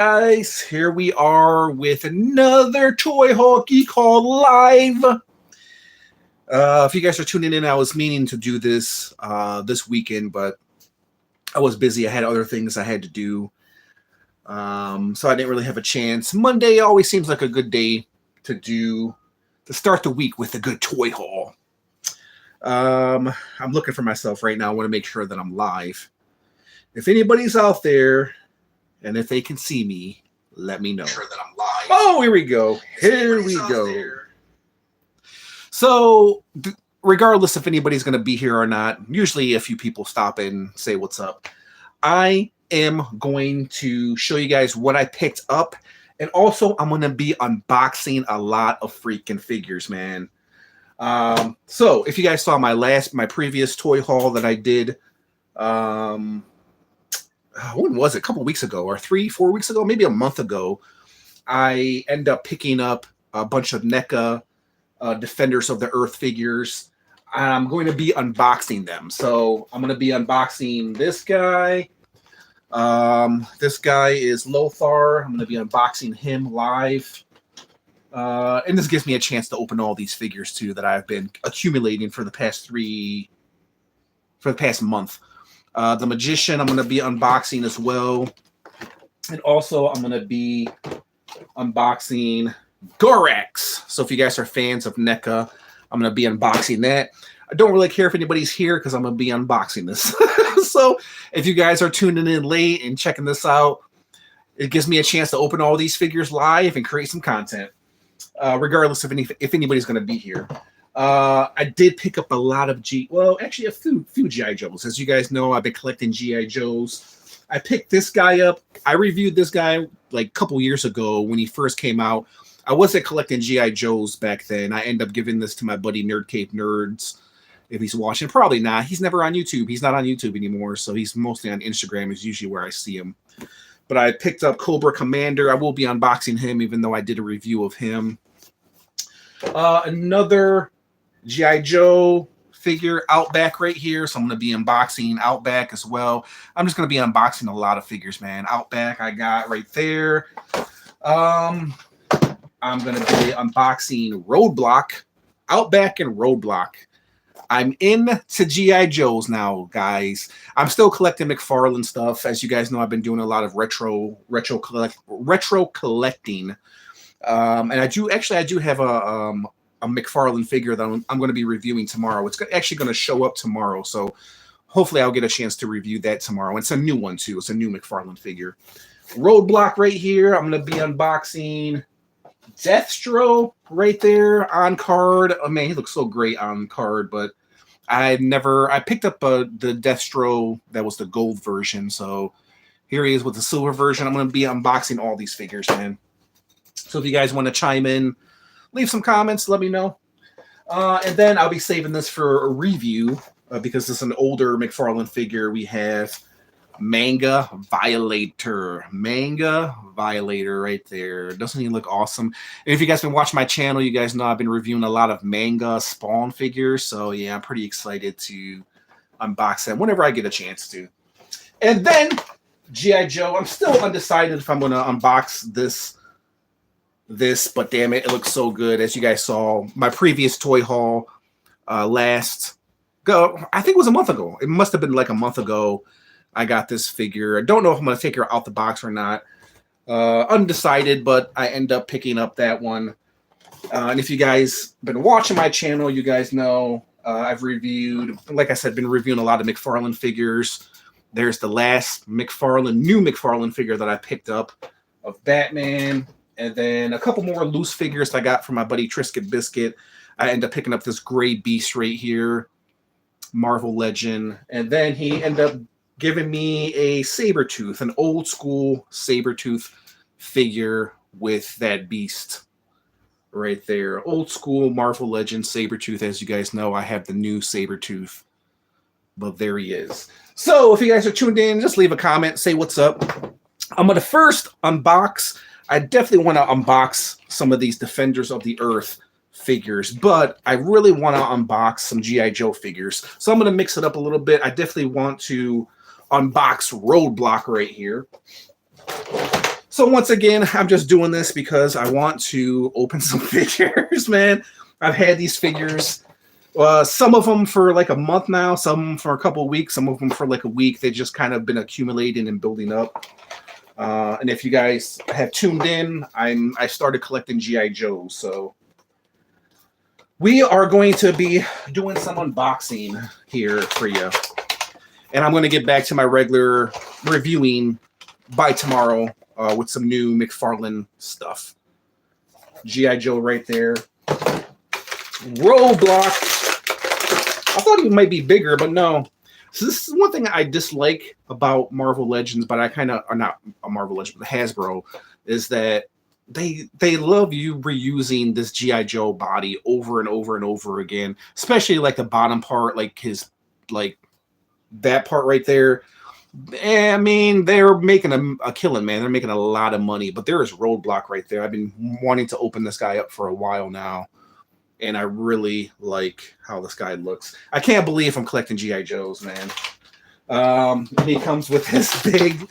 Guys, here we are with another Toy Haul Geek Haul live. If you guys are tuning in, I was meaning to do this this weekend, but I was busy. I had other things I had to do, so I didn't really have a chance. Monday always seems like a good day to start the week with a good toy haul. I'm looking for myself right now. I want to make sure that I'm live. If anybody's out there, and if they can see me, let me know. Sure that I'm live. Oh, here we go. Here we go. So, regardless if anybody's going to be here or not, usually a few people stop and say what's up. I am going to show you guys what I picked up, and also I'm going to be unboxing a lot of freaking figures, man. So, if you guys saw my previous toy haul that I did, when was it? A couple weeks ago, or 3-4 weeks ago, maybe a month ago, I end up picking up a bunch of Neca Defenders of the Earth figures. I'm going to be unboxing them. So I'm going to be unboxing this guy. This guy is Lothar. I'm going to be unboxing him live. And this gives me a chance to open all these figures too that I've been accumulating for the past month. The Magician I'm going to be unboxing as well. And also I'm going to be unboxing Gorax. So if you guys are fans of NECA, I'm going to be unboxing that. I don't really care if anybody's here because I'm going to be unboxing this. So if you guys are tuning in late and checking this out, it gives me a chance to open all these figures live and create some content, regardless of if anybody's going to be here. I did pick up a lot of actually a few G.I. Joes. As you guys know, I've been collecting G.I. Joes. I picked this guy up. I reviewed this guy like a couple years ago when he first came out. I wasn't collecting G.I. Joes back then. I ended up giving this to my buddy Nerd Cave Nerds. If he's watching, probably not. He's never on YouTube. He's not on YouTube anymore, so he's mostly on Instagram is usually where I see him. But I picked up Cobra Commander. I will be unboxing him, even though I did a review of him. Another G.I. Joe figure, Outback, right here. So I'm going to be unboxing Outback as well. I'm just going to be unboxing a lot of figures, man. Outback I got right there. I'm going to be unboxing Roadblock, Outback and Roadblock. I'm into G.I. Joes now, guys. I'm still collecting Mcfarlane stuff. As you guys know, I've been doing a lot of retro collecting. And I do have a Mcfarlane figure that I'm going to be reviewing tomorrow. It's actually going to show up tomorrow, so hopefully I'll get a chance to review that tomorrow. It's a new one too. It's a new Mcfarlane figure. Roadblock right here. I'm going to be unboxing Deathstroke right there on card. Oh man, he looks so great on card, but I picked up the Deathstroke that was the gold version, so here he is with the silver version. I'm going to be unboxing all these figures, man. So if you guys want to chime in, leave some comments, let me know. And then I'll be saving this for a review because this is an older Mcfarlane figure. We have Manga Violator right there. Doesn't he look awesome? And if you guys been watching my channel, you guys know I've been reviewing a lot of Manga Spawn figures. So yeah, I'm pretty excited to unbox them whenever I get a chance to. And then G.I. Joe. I'm still undecided if I'm going to unbox this, but damn it, it looks so good. As you guys saw, my previous toy haul I think it was a month ago. It must have been like a month ago. I got this figure. I don't know if I'm going to take her out the box or not. Undecided, but I end up picking up that one. And if you guys been watching my channel, you guys know I've reviewed, like I said, been reviewing a lot of Mcfarlane figures. There's the last new Mcfarlane figure that I picked up of Batman. And then a couple more loose figures I got from my buddy Triscuit Biscuit. I end up picking up this gray beast right here, Marvel Legend. And then he ended up giving me a Sabretooth, an old school Sabretooth figure with that beast right there. Old school Marvel Legend Sabretooth. As you guys know, I have the new Sabretooth. But there he is. So if you guys are tuned in, just leave a comment, say what's up. I'm going to first unbox. I definitely want to unbox some of these Defenders of the Earth figures, but I really want to unbox some G.I. Joe figures. So I'm going to mix it up a little bit. I definitely want to unbox Roadblock right here. So once again, I'm just doing this because I want to open some figures, man. I've had these figures, some of them for like a month now, some for a couple of weeks, some of them for like a week. They've just kind of been accumulating and building up. And if you guys have tuned in, I started collecting GI Joes, so we are going to be doing some unboxing here for you. And I'm going to get back to my regular reviewing by tomorrow with some new Mcfarlane stuff. GI Joe right there. Roadblock. I thought he might be bigger, but no. So this is one thing I dislike about Marvel Legends, but I kind of, or not a Marvel Legend, but Hasbro, is that they love you reusing this GI Joe body over and over and over again, especially like the bottom part, like his, like that part right there. I mean, they're making a killing, man. They're making a lot of money, but there is Roadblock right there. I've been wanting to open this guy up for a while now, and I really like how this guy looks. I can't believe I'm collecting GI Joes, man. And he comes with this big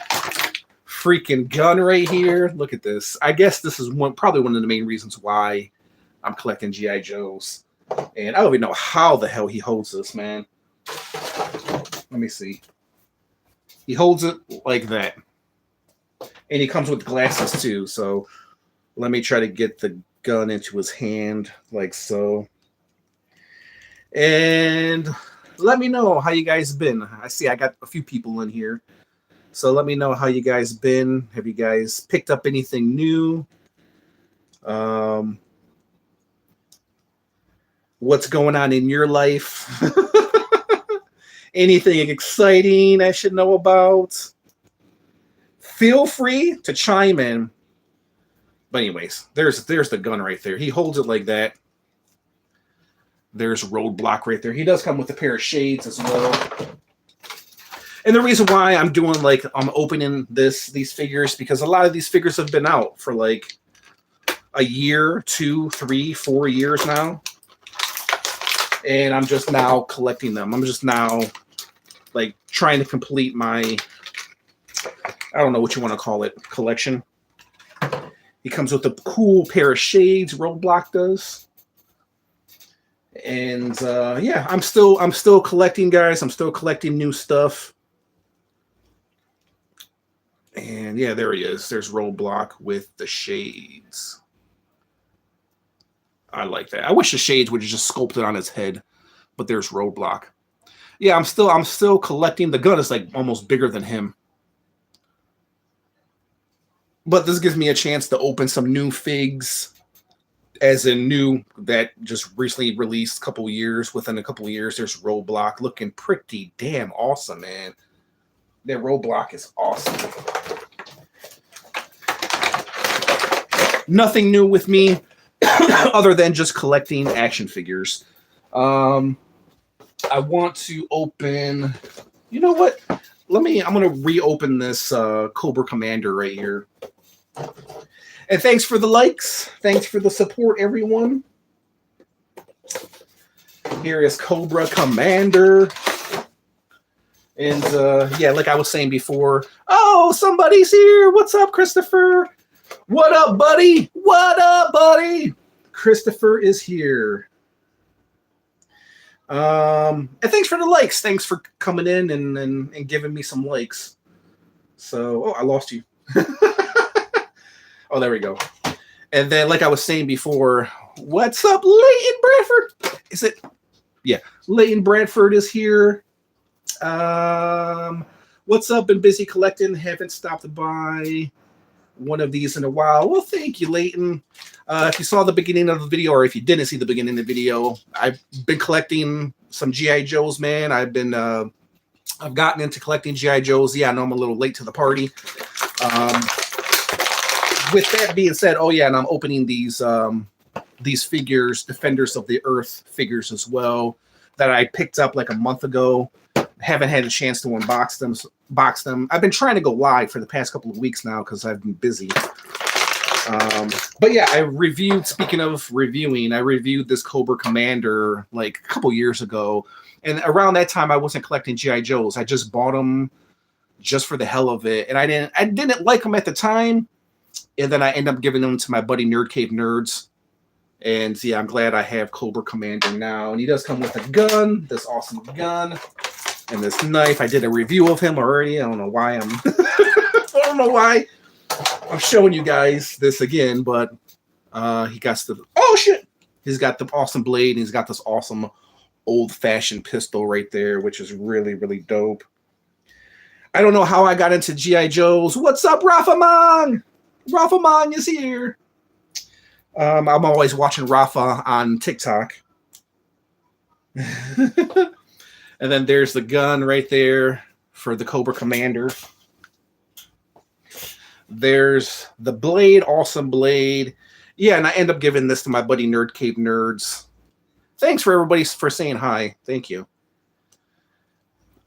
freaking gun right here. Look at this. I guess this is probably one of the main reasons why I'm collecting GI Joes. And I don't even know how the hell he holds this, man. Let me see. He holds it like that. And he comes with glasses too. So let me try to get the gun into his hand like so. And let me know how you guys been. I see I got a few people in here. So let me know how you guys been. Have you guys picked up anything new? What's going on in your life? Anything exciting I should know about? Feel free to chime in. But anyways, there's the gun right there. He holds it like that. There's Roadblock right there. He does come with a pair of shades as well. And the reason why I'm doing like I'm opening these figures, because a lot of these figures have been out for like a year, 2, 3, 4 years now. And I'm just now collecting them. I'm just now like trying to complete my, I don't know what you want to call it, collection. He comes with a cool pair of shades, Roadblock does. And yeah, I'm still collecting, guys. I'm still collecting new stuff. And yeah, there he is. There's Roadblock with the shades. I like that. I wish the shades would have just sculpted on his head, but there's Roadblock. Yeah, I'm still collecting. The gun is like almost bigger than him. But this gives me a chance to open some new figs, as in new that just recently released within a couple of years. There's Roadblock looking pretty damn awesome, man. That Roadblock is awesome. Nothing new with me other than just collecting action figures. I want to open, you know what? I'm going to reopen this Cobra Commander right here. And thanks for the likes. Thanks for the support, everyone. Here is Cobra Commander. And yeah, like I was saying before, oh, somebody's here. What's up, Christopher? What up, buddy? What up, buddy? Christopher is here. And thanks for the likes. Thanks for coming in and giving me some likes. So, oh, I lost you. Oh, there we go. And then, like I was saying before, what's up, Leighton Bradford? Is it? Yeah, Leighton Bradford is here. What's up? Been busy collecting. Haven't stopped by one of these in a while. Well, thank you, Leighton. If you saw the beginning of the video, or if you didn't see the beginning of the video, I've been collecting some GI Joes, man. I've gotten into collecting GI Joes. Yeah, I know I'm a little late to the party. With that being said, oh yeah, and I'm opening these figures, Defenders of the Earth figures as well, that I picked up like a month ago. Haven't had a chance to unbox them. I've been trying to go live for the past couple of weeks now because I've been busy. But yeah, speaking of reviewing, I reviewed this Cobra Commander like a couple years ago. And around that time, I wasn't collecting GI Joes. I just bought them just for the hell of it. And I didn't like them at the time. And then I end up giving them to my buddy Nerd Cave Nerds. And yeah, I'm glad I have Cobra Commander now. And he does come with a gun, this awesome gun, and this knife. I did a review of him already. I don't know why I don't know why I'm showing you guys this again, but he got the he's got the awesome blade, and he's got this awesome old-fashioned pistol right there, which is really, really dope. I don't know how I got into G.I. Joes. What's up, Rafamon? Rafamon is here. I'm always watching Rafa on TikTok. And then there's the gun right there for the Cobra Commander. There's the blade, awesome blade. Yeah, and I end up giving this to my buddy Nerd Cave Nerds. Thanks for everybody for saying hi. Thank you.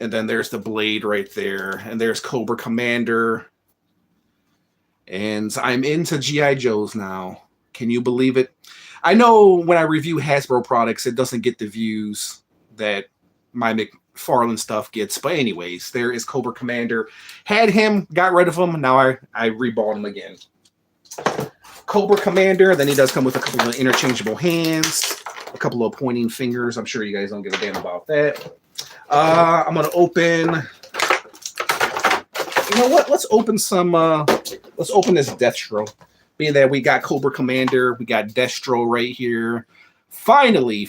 And then there's the blade right there. And there's Cobra Commander. And I'm into G.I. Joes now. Can you believe it? I know when I review Hasbro products, it doesn't get the views that my McFarlane stuff gets. But anyways, there is Cobra Commander. Had him, got rid of him. Now I rebought him again. Cobra Commander. Then he does come with a couple of interchangeable hands, a couple of pointing fingers. I'm sure you guys don't give a damn about that. I'm going to open... You know what? Let's open some... let's open this Destro. Being that we got Cobra Commander, we got Destro right here. Finally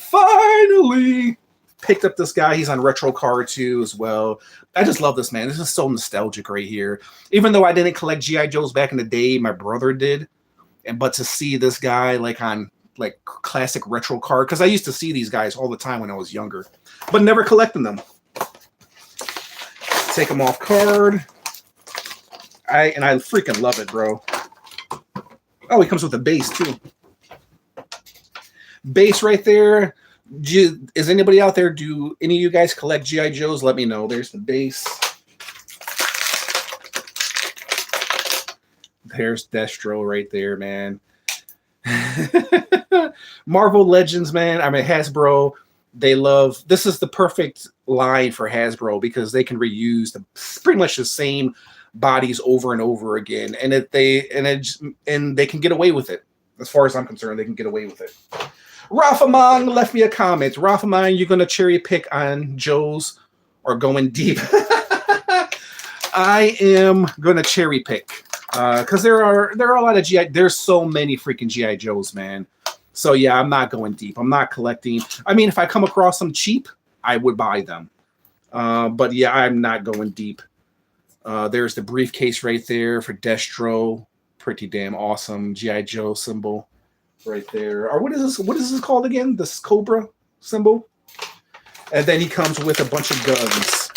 picked up this guy. He's on Retro Card too as well. I just love this, man. This is so nostalgic right here. Even though I didn't collect G.I. Joes back in the day, my brother did. But to see this guy like on like classic Retro Card, because I used to see these guys all the time when I was younger, but never collecting them. Take them off card. I freaking love it, bro. Oh, he comes with a base too. Base right there. Is anybody out there? Do any of you guys collect G.I. Joes? Let me know. There's the base. There's Destro right there, man. Marvel Legends, man. I mean, Hasbro, they love... This is the perfect line for Hasbro because they can reuse pretty much the same bodies over and over again, and they can get away with it. As far as I'm concerned, they can get away with it. Rafamon left me a comment. Rafamon, you're gonna cherry pick on Joes or going deep? I am gonna cherry pick because there are a lot of GI. There's so many freaking GI Joes, man. So yeah, I'm not going deep. I'm not collecting. I mean, if I come across them cheap, I would buy them. But yeah, I'm not going deep. There's the briefcase right there for Destro. Pretty damn awesome. G.I. Joe symbol right there. Or what is this? What is this called again? This Cobra symbol. And then he comes with a bunch of guns.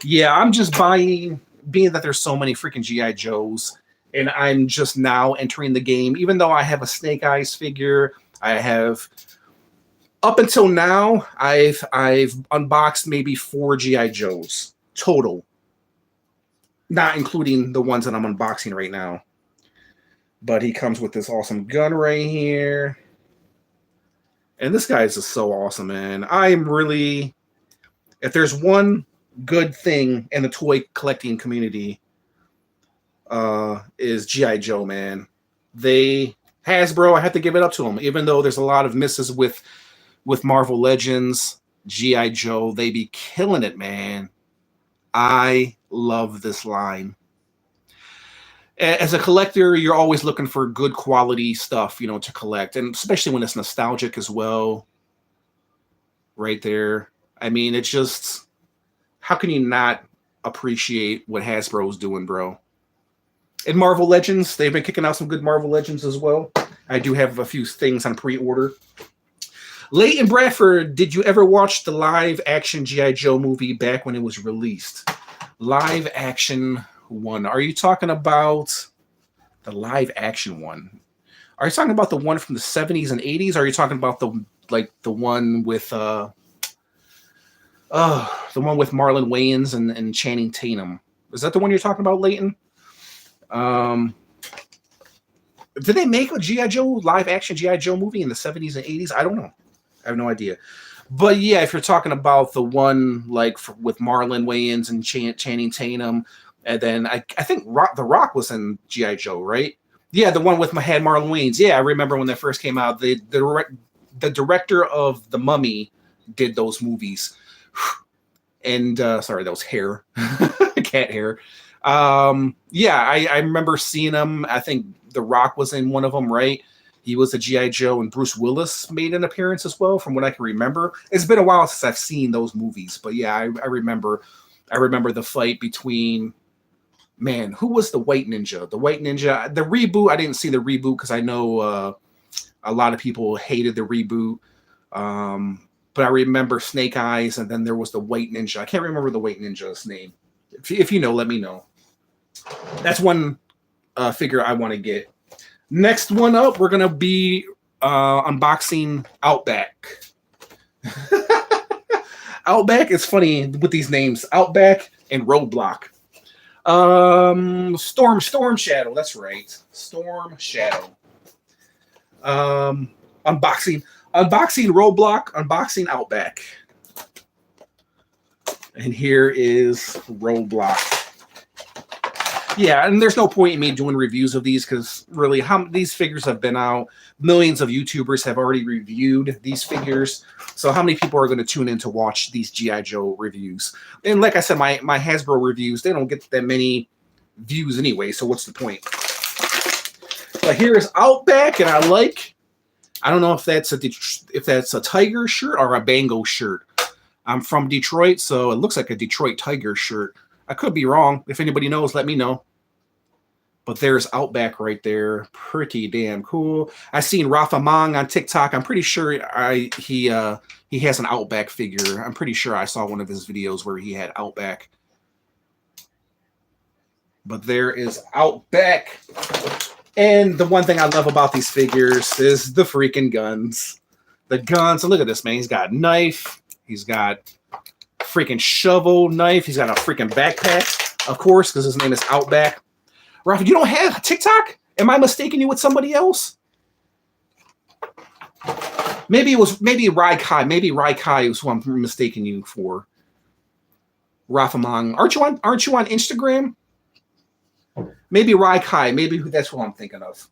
Yeah, I'm just buying, being that there's so many freaking G.I. Joes, and I'm just now entering the game. Even though I have a Snake Eyes figure, I have... Up until now, I've unboxed maybe 4 G.I. Joes total. Not including the ones that I'm unboxing right now. But he comes with this awesome gun right here. And this guy is just so awesome, man. I am really... If there's one good thing in the toy collecting community, is G.I. Joe, man. Hasbro, I have to give it up to them. Even though there's a lot of misses with Marvel Legends, G.I. Joe, they be killing it, man. I love this line. As a collector, you're always looking for good quality stuff, you know, to collect, and especially when it's nostalgic as well. Right there. I mean, it's just, how can you not appreciate what Hasbro's doing, bro? And Marvel Legends, they've been kicking out some good Marvel Legends as well. I do have a few things on pre-order. Leighton Bradford, did you ever watch the live action G.I. Joe movie back when it was released? Live action one. Are you talking about the live action one? Are you talking about the one from the 70s and 80s? Or are you talking about the one with the one with Marlon Wayans and Channing Tatum? Is that the one you're talking about, Leighton? Did they make a G.I. Joe live action G.I. Joe movie in the 70s and 80s? I don't know. I have no idea. But yeah, if you're talking about the one like with Marlon Wayans and Channing Tatum, And then I think The Rock was in G.I. Joe, right? Yeah, the one with had Marlon Wayans. Yeah, I remember when that first came out. The director of The Mummy did those movies. And sorry, that was hair, cat hair. Yeah, I remember seeing them. I think The Rock was in one of them, right? He was a G.I. Joe, and Bruce Willis made an appearance as well, from what I can remember. It's been a while since I've seen those movies, but yeah, I remember. I remember the fight between, man, who was the White Ninja? The White Ninja, the reboot. I didn't see the reboot because I know a lot of people hated the reboot. But I remember Snake Eyes, and then there was the White Ninja. I can't remember the White Ninja's name. If you know, let me know. That's one figure I want to get. Next one up, we're going to be unboxing Outback. Outback is funny with these names. Outback and Roadblock. Storm Shadow. That's right. Storm Shadow. Unboxing Roadblock, unboxing Outback. And here is Roadblock. Yeah, and there's no point in me doing reviews of these because really, these figures have been out. Millions of YouTubers have already reviewed these figures. So how many people are going to tune in to watch these G.I. Joe reviews? And like I said, my Hasbro reviews, they don't get that many views anyway, so what's the point? But here is Outback, and I don't know if that's a Tiger shirt or a Bango shirt. I'm from Detroit, so it looks like a Detroit Tiger shirt. I could be wrong. If anybody knows, let me know. But there's Outback right there. Pretty damn cool. I seen Rafa Mang on TikTok. I'm pretty sure he has an Outback figure. I'm pretty sure I saw one of his videos where he had Outback. But there is Outback. And the one thing I love about these figures is the freaking guns. The guns. And look at this, man. He's got a knife. He's got freaking shovel knife. He's got a freaking backpack, of course, because his name is Outback. Rafa, you don't have TikTok? Am I mistaking you with somebody else? Maybe Rai Kai. Maybe Rai Kai is who I'm mistaking you for. Rafa Mang. Aren't you on Instagram? Maybe Rai Kai. Maybe that's who I'm thinking of.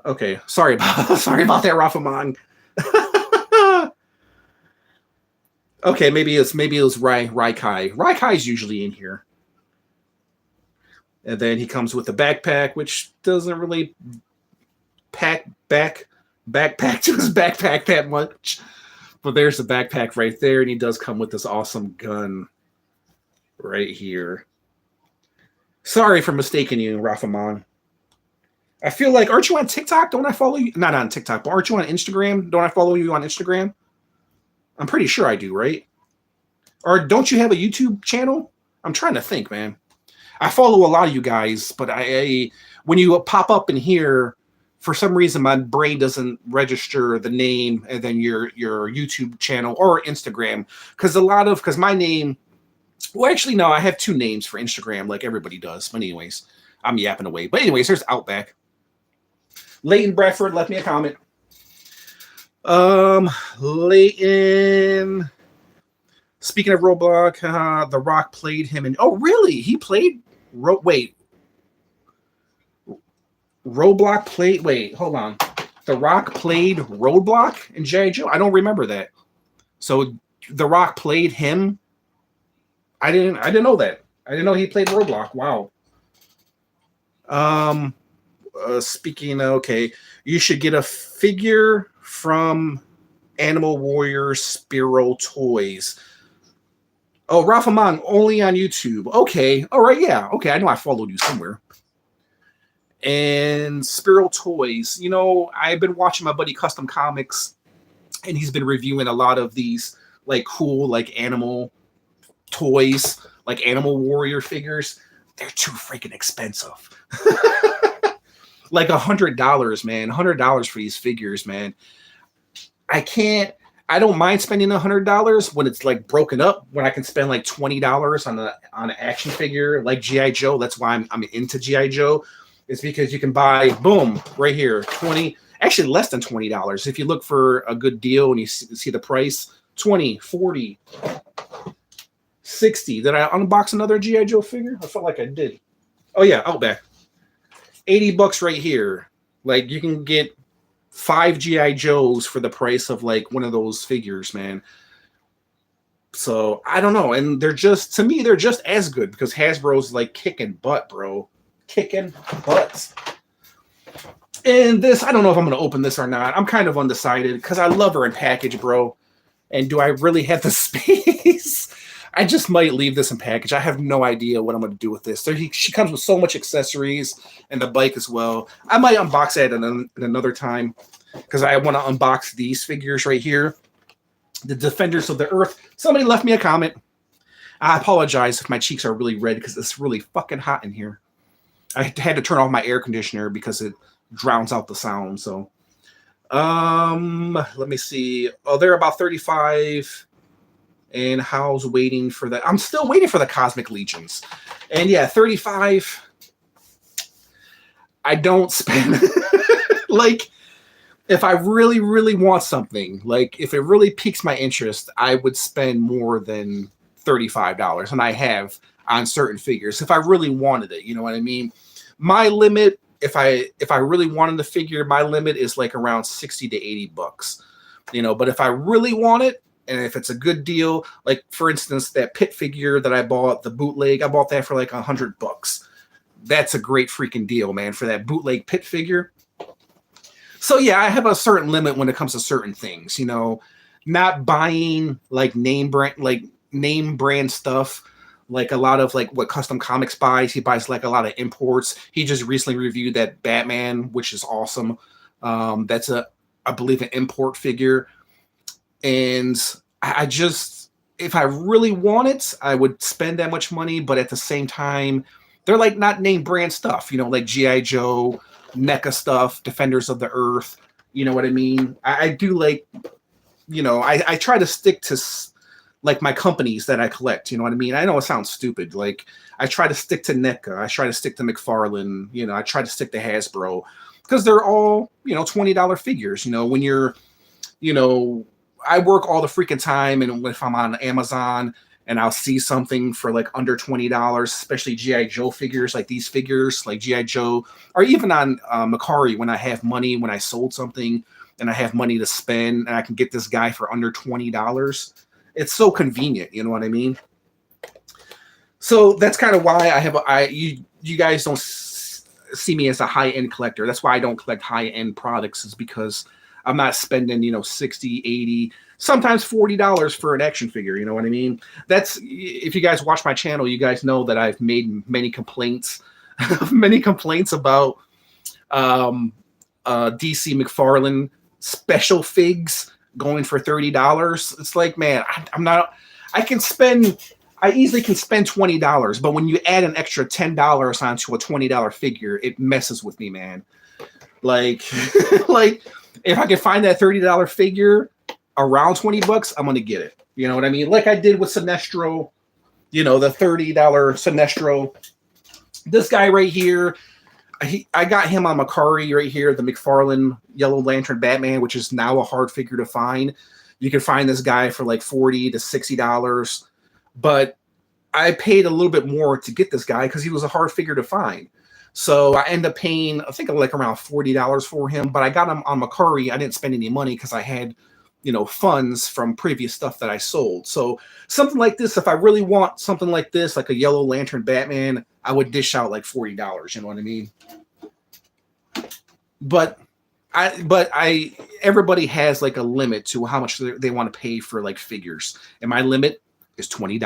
Okay, sorry about that, Rafa Mang. Okay, maybe it was Rai Kai. Rai Kai's usually in here. And then he comes with a backpack, which doesn't really backpack to his backpack that much. But there's the backpack right there, and he does come with this awesome gun right here. Sorry for mistaking you, Rafa Mang. I feel like, aren't you on TikTok? Don't I follow you? Not on TikTok, but aren't you on Instagram? Don't I follow you on Instagram? I'm pretty sure I do, right? Or don't you have a YouTube channel? I'm trying to think, man. I follow a lot of you guys, but when you pop up in here, for some reason my brain doesn't register the name and then your YouTube channel or Instagram. Because my name, well, actually, no, I have two names for Instagram like everybody does. But anyways, I'm yapping away. But anyways, there's Outback. Leighton Bradford left me a comment. Leighton. Speaking of Roadblock, The Rock played him in. Oh, really? He played. Roadblock played. Wait, hold on. The Rock played Roadblock in G.I. Joe. I don't remember that. So The Rock played him. I didn't know that. I didn't know he played Roadblock. Wow. Speaking. Okay, you should get a figure from Animal Warrior Spiro Toys. Oh, Rafa Mang, only on YouTube. Okay. All right. Yeah. Okay. I know I followed you somewhere. And Spiro Toys. You know, I've been watching my buddy Custom Comics, and he's been reviewing a lot of these like cool like animal toys, like Animal Warrior figures. They're too freaking expensive. Like $100, man. $100 for these figures, man. I don't mind spending $100 when it's like broken up, when I can spend like $20 on an action figure like G.I. Joe. That's why I'm into G.I. Joe. It's because you can buy, boom, right here, actually less than $20. If you look for a good deal and you see the price, 20, 40, 60. Did I unbox another G.I. Joe figure? I felt like I did. Oh yeah, Outback. $80 right here. Like you can get 5 G.I. Joes for the price of like one of those figures, man. So I don't know. And they're just, to me, they're just as good because Hasbro's like kicking butt, bro. Kicking butts. And this, I don't know if I'm going to open this or not. I'm kind of undecided because I love her in package, bro. And do I really have the space? I just might leave this in package. I have no idea what I'm going to do with this. She comes with so much accessories and the bike as well. I might unbox that at another time because I want to unbox these figures right here. The Defenders of the Earth. Somebody left me a comment. I apologize if my cheeks are really red because it's really fucking hot in here. I had to turn off my air conditioner because it drowns out the sound. So, let me see. Oh, they're about 35. And how's waiting for that? I'm still waiting for the Cosmic Legions. And yeah, 35. I don't spend like if I really, really want something, like if it really piques my interest, I would spend more than $35. And I have on certain figures if I really wanted it. You know what I mean? My limit, if I really wanted the figure, my limit is like around 60 to 80 bucks. You know, but if I really want it, and if it's a good deal, like for instance, that Pit figure that I bought, the bootleg, I bought that for like $100. That's a great freaking deal, man, for that bootleg Pit figure. So yeah, I have a certain limit when it comes to certain things, you know, not buying like name brand stuff. Like a lot of like what Custom Comics buys, he buys like a lot of imports. He just recently reviewed that Batman, which is awesome. That's I believe an import figure. And I just, if I really want it, I would spend that much money. But at the same time, they're like not name brand stuff, you know, like G.I. Joe, Neca stuff, Defenders of the Earth. You know what I mean? I do like, you know, I try to stick to like my companies that I collect. You know what I mean? I know it sounds stupid. Like I try to stick to Neca. I try to stick to Mcfarlane. You know, I try to stick to Hasbro because they're all, you know, $20 figures. You know, when you're, you know, I work all the freaking time, and if I'm on Amazon and I'll see something for like under $20, especially G.I. Joe figures, like these figures, like G.I. Joe, or even on Mercari when I have money, when I sold something and I have money to spend and I can get this guy for under $20. It's so convenient, you know what I mean? So that's kind of why I have you guys don't see me as a high-end collector. That's why I don't collect high-end products, is because I'm not spending, you know, 60, 80, sometimes $40 for an action figure. You know what I mean? That's, if you guys watch my channel, you guys know that I've made many complaints, about DC Mcfarlane special figs going for $30. It's like, man, I easily can spend $20, but when you add an extra $10 onto a $20 figure, it messes with me, man. Like, like, if I can find that $30 figure around $20, I'm gonna get it. You know what I mean? Like I did with Sinestro, you know, the $30 Sinestro. This guy right here, I got him on Mercari right here, the Mcfarlane Yellow Lantern Batman, which is now a hard figure to find. You can find this guy for like $40 to $60, but I paid a little bit more to get this guy because he was a hard figure to find. So I ended up paying, I think like around $40 for him, but I got him on Mercari. I didn't spend any money because I had, you know, funds from previous stuff that I sold. So something like this, if I really want something like this, like a Yellow Lantern Batman, I would dish out like $40. You know what I mean? But everybody has like a limit to how much they want to pay for like figures, and my limit is $20.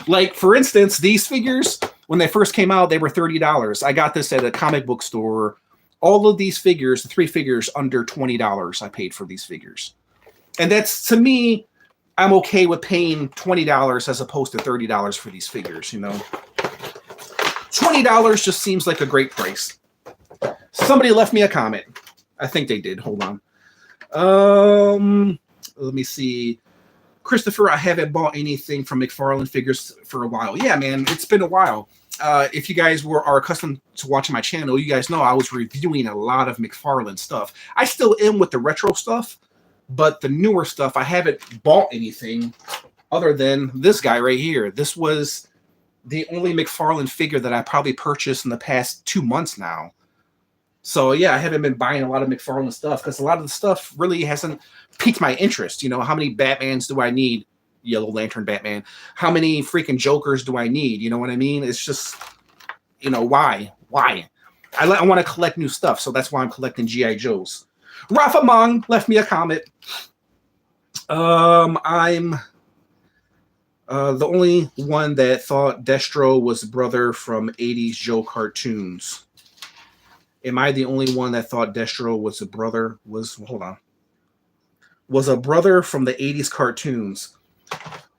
Like for instance, these figures, when they first came out, they were $30. I got this at a comic book store. All of these figures, the 3 figures, under $20 I paid for these figures. And that's, to me, I'm okay with paying $20 as opposed to $30 for these figures, you know. $20 just seems like a great price. Somebody left me a comment. I think they did. Hold on. Let me see. Christopher, I haven't bought anything from Mcfarlane figures for a while. Yeah, man, it's been a while. If you guys are accustomed to watching my channel, you guys know I was reviewing a lot of Mcfarlane stuff. I still am with the retro stuff, but the newer stuff, I haven't bought anything other than this guy right here. This was the only McFarlane figure that I probably purchased in the past 2 months now. So yeah, I haven't been buying a lot of McFarlane stuff because a lot of the stuff really hasn't piqued my interest. You know, how many Batmans do I need? Yellow Lantern Batman. How many freaking Jokers do I need? You know what I mean? It's just, you know, why? I want to collect new stuff, so that's why I'm collecting G.I. Joes. Rafa Mong left me a comment. I'm the only one that thought Destro was brother from 80s Joe cartoons. Am I the only one that thought Destro was a brother? Was a brother from the 80s cartoons?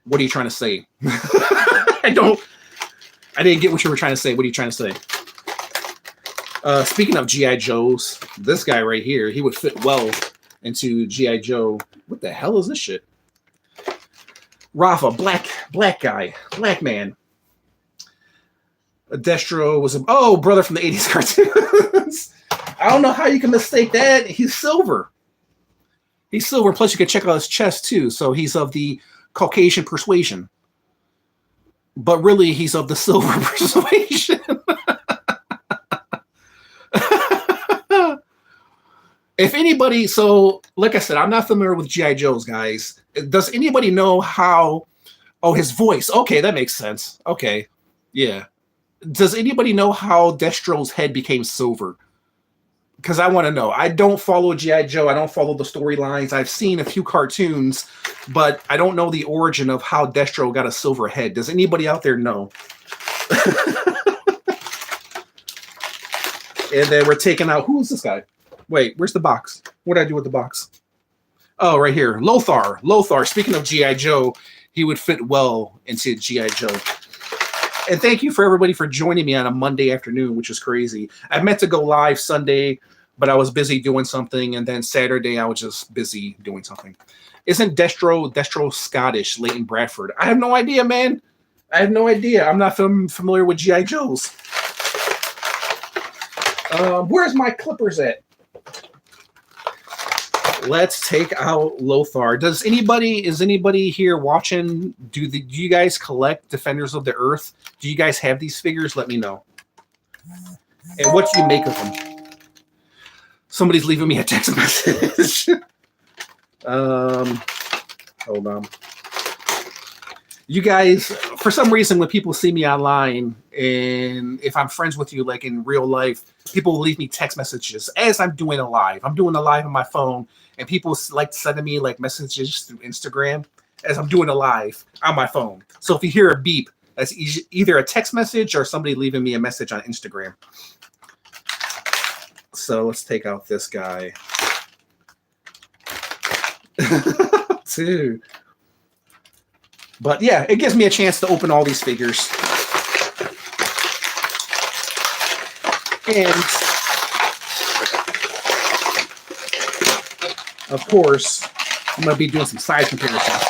What are you trying to say? I didn't get what you were trying to say. What are you trying to say? Speaking of G.I. Joes, this guy right here, he would fit well into G.I. Joe. What the hell is this shit? Rafa, black guy, black man. Destro was brother from the 80s cartoons. I don't know how you can mistake that. He's silver. He's silver. Plus, you can check out his chest too. So he's of the Caucasian persuasion. But really, he's of the silver persuasion. If anybody, so like I said, I'm not familiar with G.I. Joe's, guys. Does anybody know how? Oh, his voice. Okay, that makes sense. Okay, yeah. Does anybody know how Destro's head became silver? Because I want to know. I don't follow G.I. Joe. I don't follow the storylines. I've seen a few cartoons, but I don't know the origin of how Destro got a silver head. Does anybody out there know? And then we're taking out, who is this guy? Wait, where's the box? What did I do with the box? Oh, right here. Lothar. Speaking of G.I. Joe, he would fit well into G.I. Joe. And thank you for everybody for joining me on a Monday afternoon, which is crazy. I meant to go live Sunday, but I was busy doing something. And then Saturday, I was just busy doing something. Isn't Destro Scottish, Leighton Bradford? I have no idea, man. I have no idea. I'm not familiar with G.I. Joes. Where's my clippers at? Let's take out Lothar. Is anybody here watching? Do you guys collect Defenders of the Earth? Do you guys have these figures? Let me know. And what do you make of them? Somebody's leaving me a text message. Hold on. You guys, for some reason, when people see me online, and if I'm friends with you, like in real life, people will leave me text messages as I'm doing a live. I'm doing a live on my phone, and people like sending me like messages through Instagram as I'm doing a live on my phone. So if you hear a beep, that's either a text message or somebody leaving me a message on Instagram. So let's take out this guy. Dude. But yeah, it gives me a chance to open all these figures. And of course, I'm going to be doing some size comparisons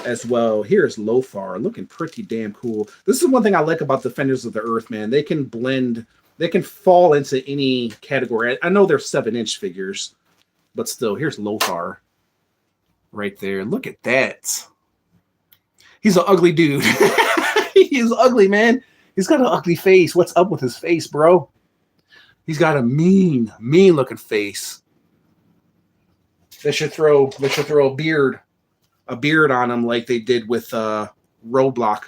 as well. Here's Lothar, looking pretty damn cool. This is one thing I like about Defenders of the Earth, man. They can blend, they can fall into any category. I know they're 7-inch figures, but still, here's Lothar right there. Look at that. He's an ugly dude. He's ugly, man. He's got an ugly face. What's up with his face, bro? He's got a mean looking face. They should throw a beard on him like they did with Roadblock.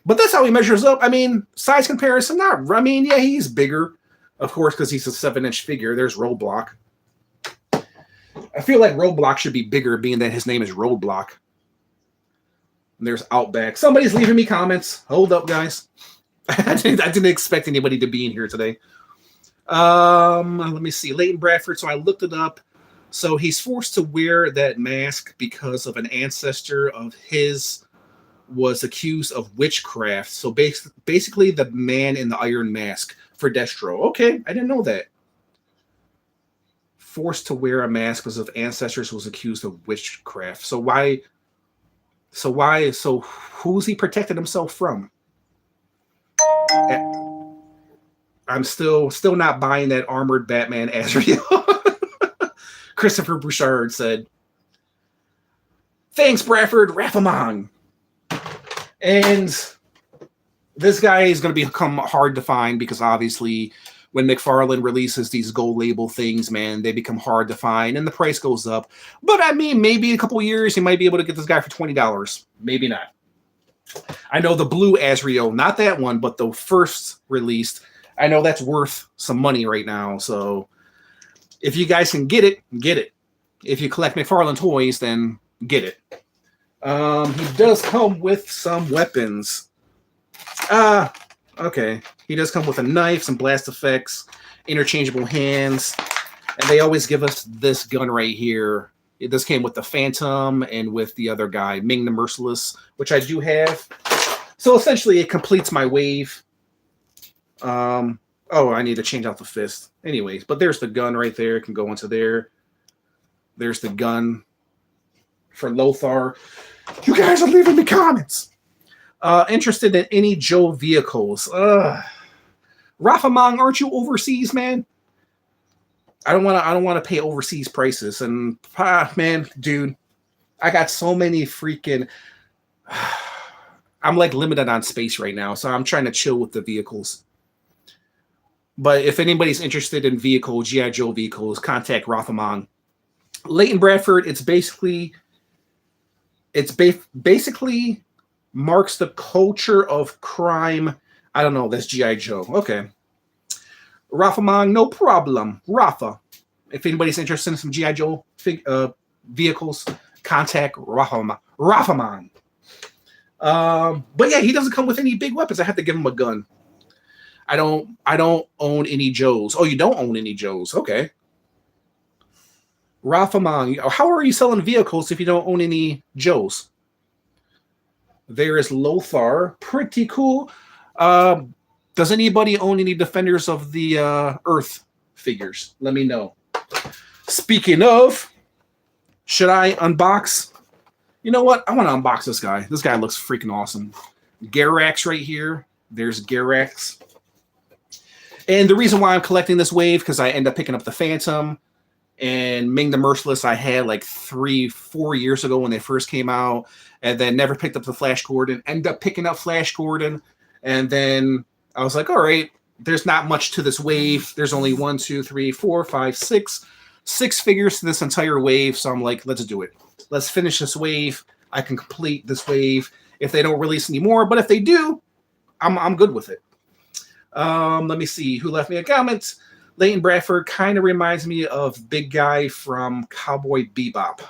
But that's how he measures up. I mean, size comparison, yeah, he's bigger, of course, because he's a 7-inch figure. There's Roadblock. I feel like Roadblock should be bigger, being that his name is Roadblock. And there's Outback. Somebody's leaving me comments. Hold up, guys. I didn't expect anybody to be in here today. Let me see. Leighton Bradford. So I looked it up. So he's forced to wear that mask because of an ancestor of his was accused of witchcraft. So basically the man in the iron mask for Destro. Okay, I didn't know that. Forced to wear a mask because of ancestors who was accused of witchcraft. So who's he protecting himself from? I'm still not buying that armored Batman Azrael. Christopher Bouchard said. Thanks, Bradford Raffamong. And this guy is going to become hard to find because obviously when McFarlane releases these gold label things, man, they become hard to find and the price goes up. But I mean, maybe in a couple of years, you might be able to get this guy for $20. Maybe not. I know the blue Azrael, not that one, but the first released, I know that's worth some money right now. So if you guys can get it, get it. If you collect McFarlane toys, then get it. He does come with some weapons. Okay. He does come with a knife, some blast effects, interchangeable hands, and they always give us this gun right here. This came with the Phantom and with the other guy, Ming the Merciless, which I do have. So essentially, it completes my wave. Oh, I need to change out the fist. Anyways, but there's the gun right there. It can go into there. There's the gun for Lothar. You guys are leaving me comments. Interested in any Joe vehicles? Raffamong, aren't you overseas, man? I don't want to pay overseas prices. And man, dude, I got so many freaking. I'm like limited on space right now, so I'm trying to chill with the vehicles. But if anybody's interested in vehicles, GI Joe vehicles, contact Raffamong. Leighton Bradford. It's basically marks the culture of crime. I don't know. That's GI Joe. Okay. Raffamong, no problem. Rafa. If anybody's interested in some GI Joe vehicles, contact Raffamong. But yeah, he doesn't come with any big weapons. I have to give him a gun. I don't own any Joes. Oh, you don't own any Joes? Okay. Raffamong, how are you selling vehicles if you don't own any Joes? There is Lothar. Pretty cool. Does anybody own any Defenders of the Earth figures? Let me know. Speaking of, should I unbox? You know what? I want to unbox this guy. This guy looks freaking awesome. Garax right here. There's Garax. And the reason why I'm collecting this wave, because I end up picking up the Phantom and Ming the Merciless I had like 3-4 years ago when they first came out, and then never picked up the Flash Gordon. End up picking up Flash Gordon, and then I was like, all right, there's not much to this wave. There's only 1, 2, 3, 4, 5, 6 figures to this entire wave. So I'm like, let's do it. Let's finish this wave. I can complete this wave if they don't release any more. But if they do, I'm good with it. Let me see who left me a comment. Leighton Bradford kind of reminds me of Big Guy from Cowboy Bebop.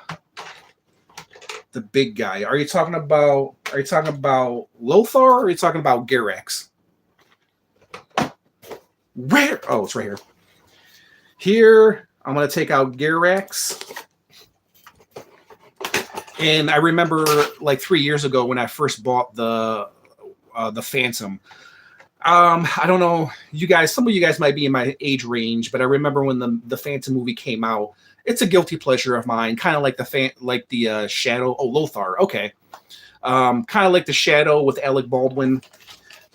The big guy. Are you talking about Lothar or are you talking about Garax? Where? Oh, it's right here. Here, I'm going to take out Garax. And I remember like 3 years ago when I first bought the Phantom. I don't know, you guys, some of you guys might be in my age range, but I remember when the Phantom movie came out. It's a guilty pleasure of mine, kind of like the Shadow. Oh, Lothar, okay. Kind of like the Shadow with Alec Baldwin.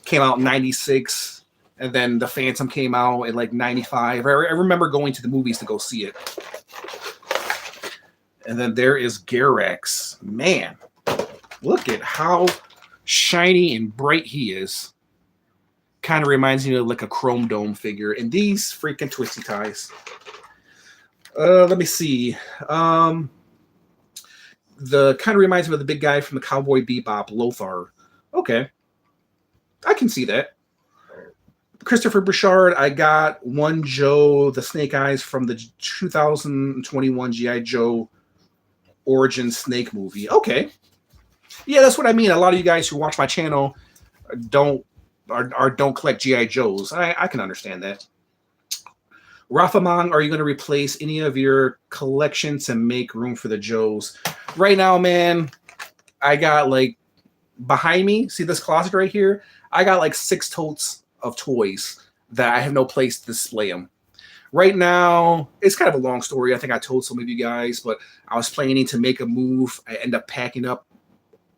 Came out in 96, and then the Phantom came out in like 95. I remember going to the movies to go see it. And then there is Garax. Man, look at how shiny and bright he is. Kind of reminds me of like a Chrome Dome figure. And these freaking twisty ties. Let me see. The kind of reminds me of the big guy from the Cowboy Bebop, Lothar. Okay. I can see that. Christopher Bouchard, I got one Joe, the Snake Eyes from the 2021 G.I. Joe Origin Snake movie. Okay. Yeah, that's what I mean. A lot of you guys who watch my channel don't collect G.I. Joes. I can understand that. Raffamong, are you going to replace any of your collection to make room for the Joes? Right now, man, I got like behind me, see this closet right here? I got like 6 totes of toys that I have no place to display them. Right now, it's kind of a long story. I think I told some of you guys, but I was planning to make a move. I end up packing up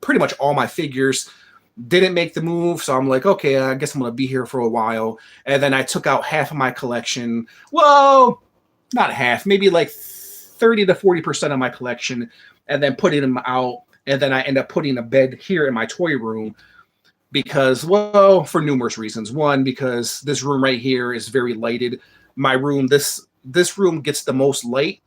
pretty much all my figures. Didn't make the move, so I'm like, okay, I guess I'm going to be here for a while. And then I took out half of my collection. Well, not half, maybe like 30 to 40% of my collection and then putting them out. And then I end up putting a bed here in my toy room because, well, for numerous reasons. One, because this room right here is very lighted. My room, this room gets the most light.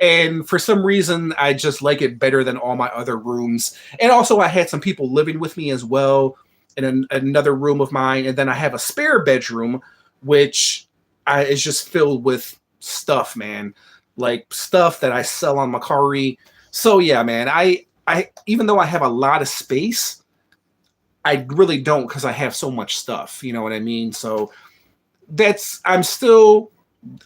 and for some reason I just like it better than all my other rooms. And also I had some people living with me as well in another room of mine, and then I have a spare bedroom which is just filled with stuff, man, like stuff that I sell on Macari. So yeah, man, I even though I have a lot of space, I really don't, because I have so much stuff, you know what I mean? So I'm still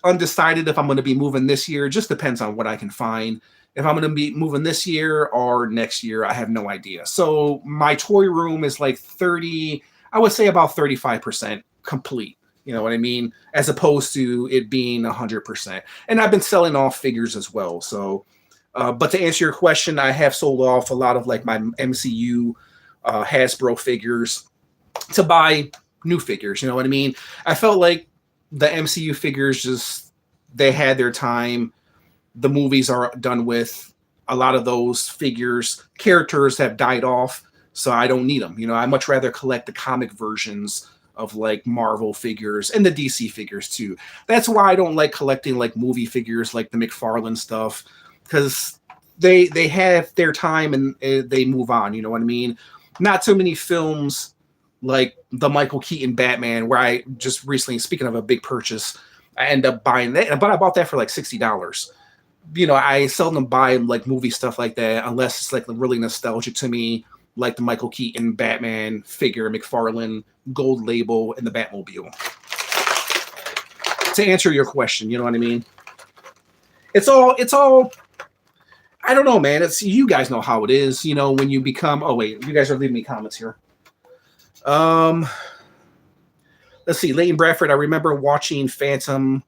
undecided if I'm going to be moving this year. It just depends on what I can find. If I'm going to be moving this year or next year, I have no idea. So my toy room is like 30, I would say about 35% complete. You know what I mean? As opposed to it being 100%. And I've been selling off figures as well. So, but to answer your question, I have sold off a lot of like my MCU Hasbro figures to buy new figures. You know what I mean? I felt like the MCU figures just, they had their time. The movies are done with. A lot of those characters have died off, so I don't need them. You know, I much rather collect the comic versions of like Marvel figures and the DC figures too. That's why I don't like collecting like movie figures like the Mcfarlane stuff, because they have their time and they move on. You know what I mean? Not too many films like the Michael Keaton Batman, where I just recently, speaking of a big purchase, I end up buying that, but I bought that for like $60. You know, I seldom buy like movie stuff like that unless it's like really nostalgic to me, like the Michael Keaton Batman figure, Mcfarlane, gold label, and the Batmobile. To answer your question, you know what I mean? It's all, I don't know, man. It's, you guys know how it is, you know, when you become, oh wait, you guys are leaving me comments here. Let's see, Leighton Bradford, I remember watching Phantom,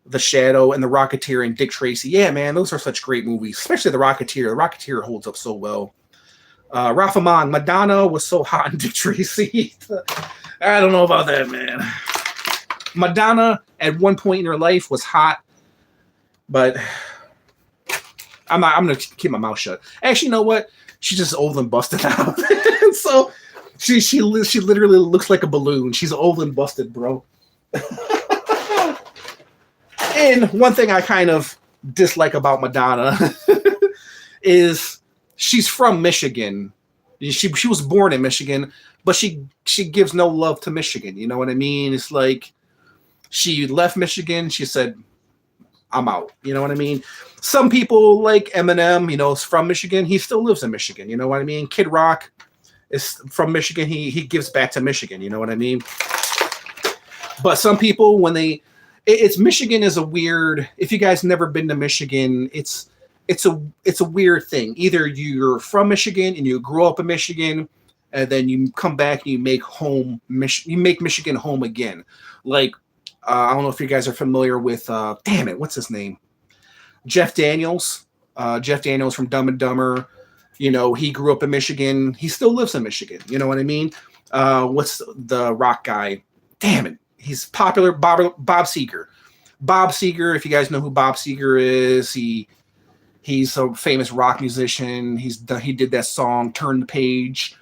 The Shadow, and The Rocketeer, and Dick Tracy. Yeah, man, those are such great movies, especially The Rocketeer. The Rocketeer holds up so well. Rafaman, Madonna was so hot in Dick Tracy. I don't know about that, man. Madonna at one point in her life was hot, but I'm gonna keep my mouth shut. Actually, you know what? She's just old and busted out. So she literally looks like a balloon. She's old and busted, bro. And one thing I kind of dislike about Madonna is she's from Michigan. She was born in Michigan, but she gives no love to Michigan. You know what I mean? It's like she left Michigan. She said, I'm out. You know what I mean? Some people like Eminem, you know, is from Michigan. He still lives in Michigan. You know what I mean? Kid Rock is from Michigan. He gives back to Michigan. You know what I mean? But some people, when it's Michigan is a weird, if you guys never been to Michigan, it's a weird thing. Either you're from Michigan and you grew up in Michigan, and then you come back and you make Michigan home again. Like, I don't know if you guys are familiar with, damn it, what's his name? Jeff Daniels. Jeff Daniels from Dumb and Dumber. You know, he grew up in Michigan. He still lives in Michigan. You know what I mean? What's the rock guy? Damn it. He's popular. Bob Seger. Bob Seger, if you guys know who Bob Seger is, he's a famous rock musician. He did that song, Turn the Page.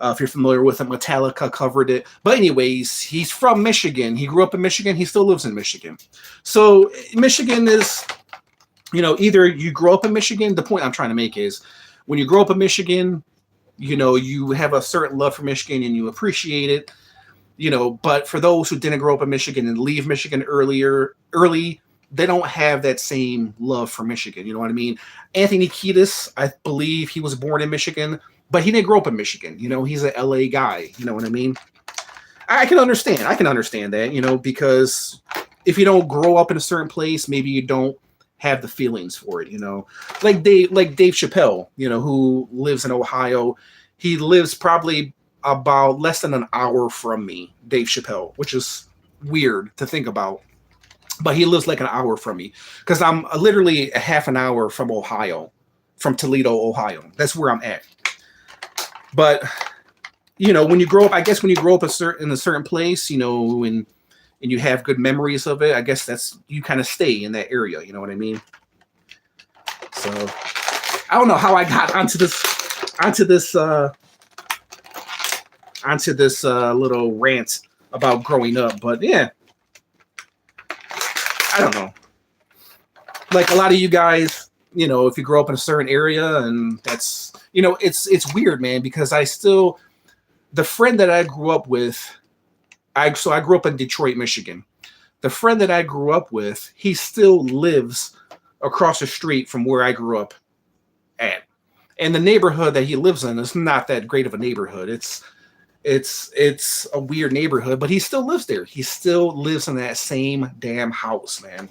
If you're familiar with it, Metallica covered it. But anyways, he's from Michigan. He grew up in Michigan. He still lives in Michigan. So Michigan is, you know, either you grow up in Michigan. The point I'm trying to make is when you grow up in Michigan, you know, you have a certain love for Michigan and you appreciate it. You know, but for those who didn't grow up in Michigan and leave Michigan early, they don't have that same love for Michigan. You know what I mean? Anthony Kiedis, I believe he was born in Michigan, but he didn't grow up in Michigan. You know, he's an LA guy. You know what I mean? I can understand. I can understand that, you know, because if you don't grow up in a certain place, maybe you don't have the feelings for it, you know. Like Dave Chappelle, you know, who lives in Ohio. He lives probably about less than an hour from me, Dave Chappelle, which is weird to think about. But he lives like an hour from me because I'm literally a half an hour from Ohio, from Toledo, Ohio. That's where I'm at. But, you know, when you grow up, I guess when you grow up in a certain place, you know, and you have good memories of it, I guess you kind of stay in that area. You know what I mean? So I don't know how I got onto this little rant about growing up, but yeah, I don't know. Like a lot of you guys, you know, if you grow up in a certain area, and that's, you know, it's weird, man, because the friend that I grew up with, I grew up in Detroit, Michigan. The friend that I grew up with, he still lives across the street from where I grew up at. And the neighborhood that he lives in is not that great of a neighborhood. It's a weird neighborhood, but he still lives there. He still lives in that same damn house, man.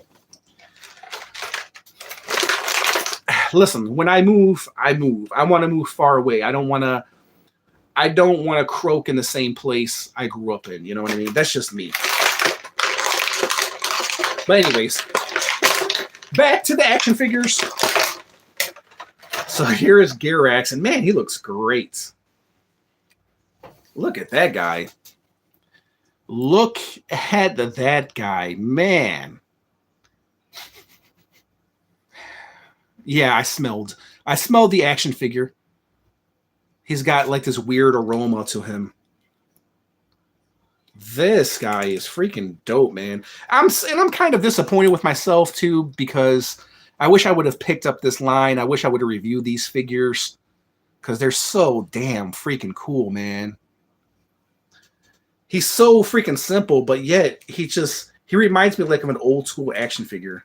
Listen, when I move, I move. I want to move far away. I don't want to croak in the same place I grew up in. You know what I mean? That's just me. But anyways, back to the action figures. So here is Gyrax, and man, he looks great. Look at that guy. Look at that guy, man. Yeah, I smelled the action figure. He's got like this weird aroma to him. This guy is freaking dope, man. I'm kind of disappointed with myself too, because I wish I would have picked up this line. I wish I would have reviewed these figures, because they're so damn freaking cool, man. He's so freaking simple, but yet he reminds me like of an old school action figure.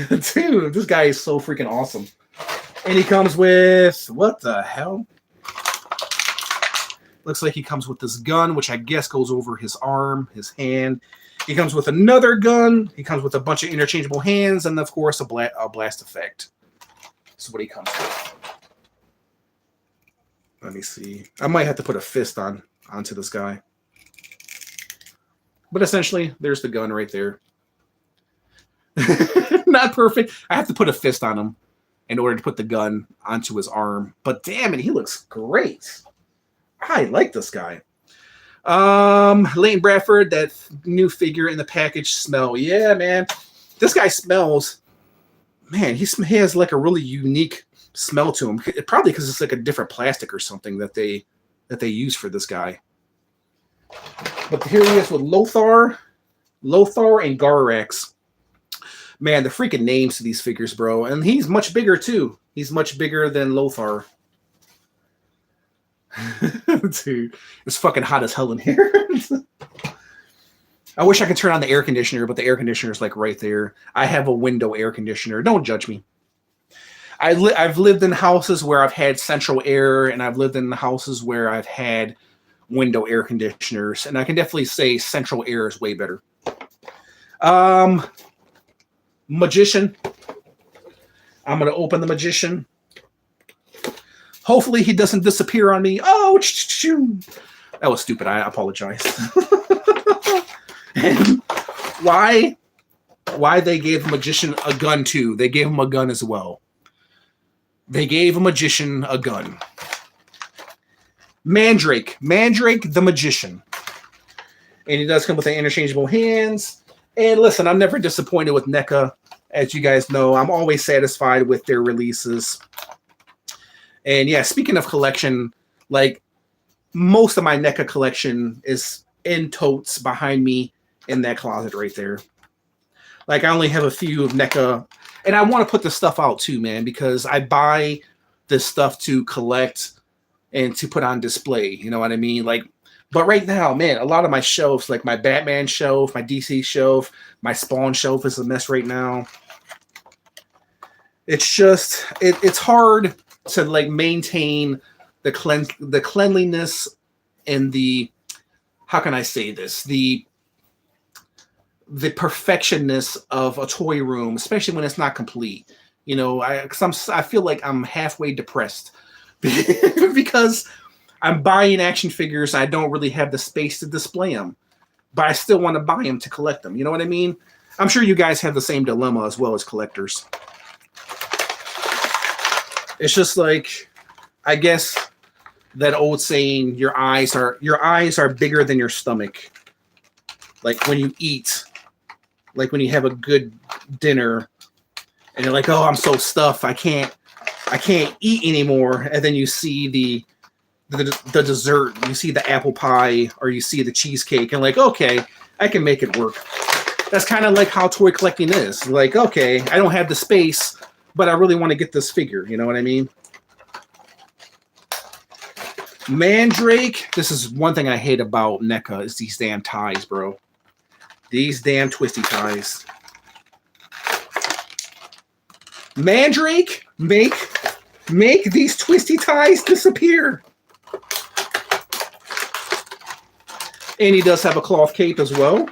Dude, this guy is so freaking awesome. And he comes with, what the hell? Looks like he comes with this gun, which I guess goes over his arm, his hand. He comes with another gun. He comes with a bunch of interchangeable hands, and of course a blast effect. That's what he comes with. Let me see. I might have to put a fist onto this guy. But essentially, there's the gun right there. Not perfect. I have to put a fist on him in order to put the gun onto his arm. But damn it, he looks great. I like this guy. Leighton Bradford, that new figure in the package smell. Yeah, man. This guy smells, man, he has like a really unique smell to him. Probably because it's like a different plastic or something that they use for this guy. But here he is with Lothar and Gyrax. Man, the freaking names to these figures, bro. And he's much bigger too. He's much bigger than Lothar. Dude, it's fucking hot as hell in here. I wish I could turn on the air conditioner, but the air conditioner is like right there. I have a window air conditioner. Don't judge me. I've lived in houses where I've had central air, and I've lived in houses where I've had window air conditioners, and I can definitely say central air is way better. Magician. I'm going to open the Magician. Hopefully he doesn't disappear on me. Oh, that was stupid. I apologize. And why they gave the Magician a gun too? They gave him a gun as well. They gave a Magician a gun. Mandrake the Magician. And he does come with the interchangeable hands. And listen, I'm never disappointed with Neca. As you guys know, I'm always satisfied with their releases. And yeah, speaking of collection, like most of my Neca collection is in totes behind me in that closet right there. Like I only have a few of Neca, and I want to put this stuff out too, man, because I buy this stuff to collect and to put on display. You know what I mean? Like, but right now, man, a lot of my shelves, like my Batman shelf, my DC shelf, my Spawn shelf is a mess right now. It's just, it's hard to like maintain the cleanliness and the, how can I say this? The perfectionness of a toy room, especially when it's not complete. You know, I feel like I'm halfway depressed because I'm buying action figures. I don't really have the space to display them, but I still want to buy them to collect them. You know what I mean? I'm sure you guys have the same dilemma as well as collectors. It's just like, I guess that old saying, your eyes are bigger than your stomach. Like when you eat, like when you have a good dinner, and you're like, oh, I'm so stuffed, I can't eat anymore. And then you see the dessert, you see the apple pie, or you see the cheesecake, and like, okay, I can make it work. That's kind of like how toy collecting is. Like, okay, I don't have the space, but I really want to get this figure. You know what I mean? Mandrake. This is one thing I hate about NECA is these damn ties, bro. These damn twisty ties. Mandrake, make these twisty ties disappear. And he does have a cloth cape as well.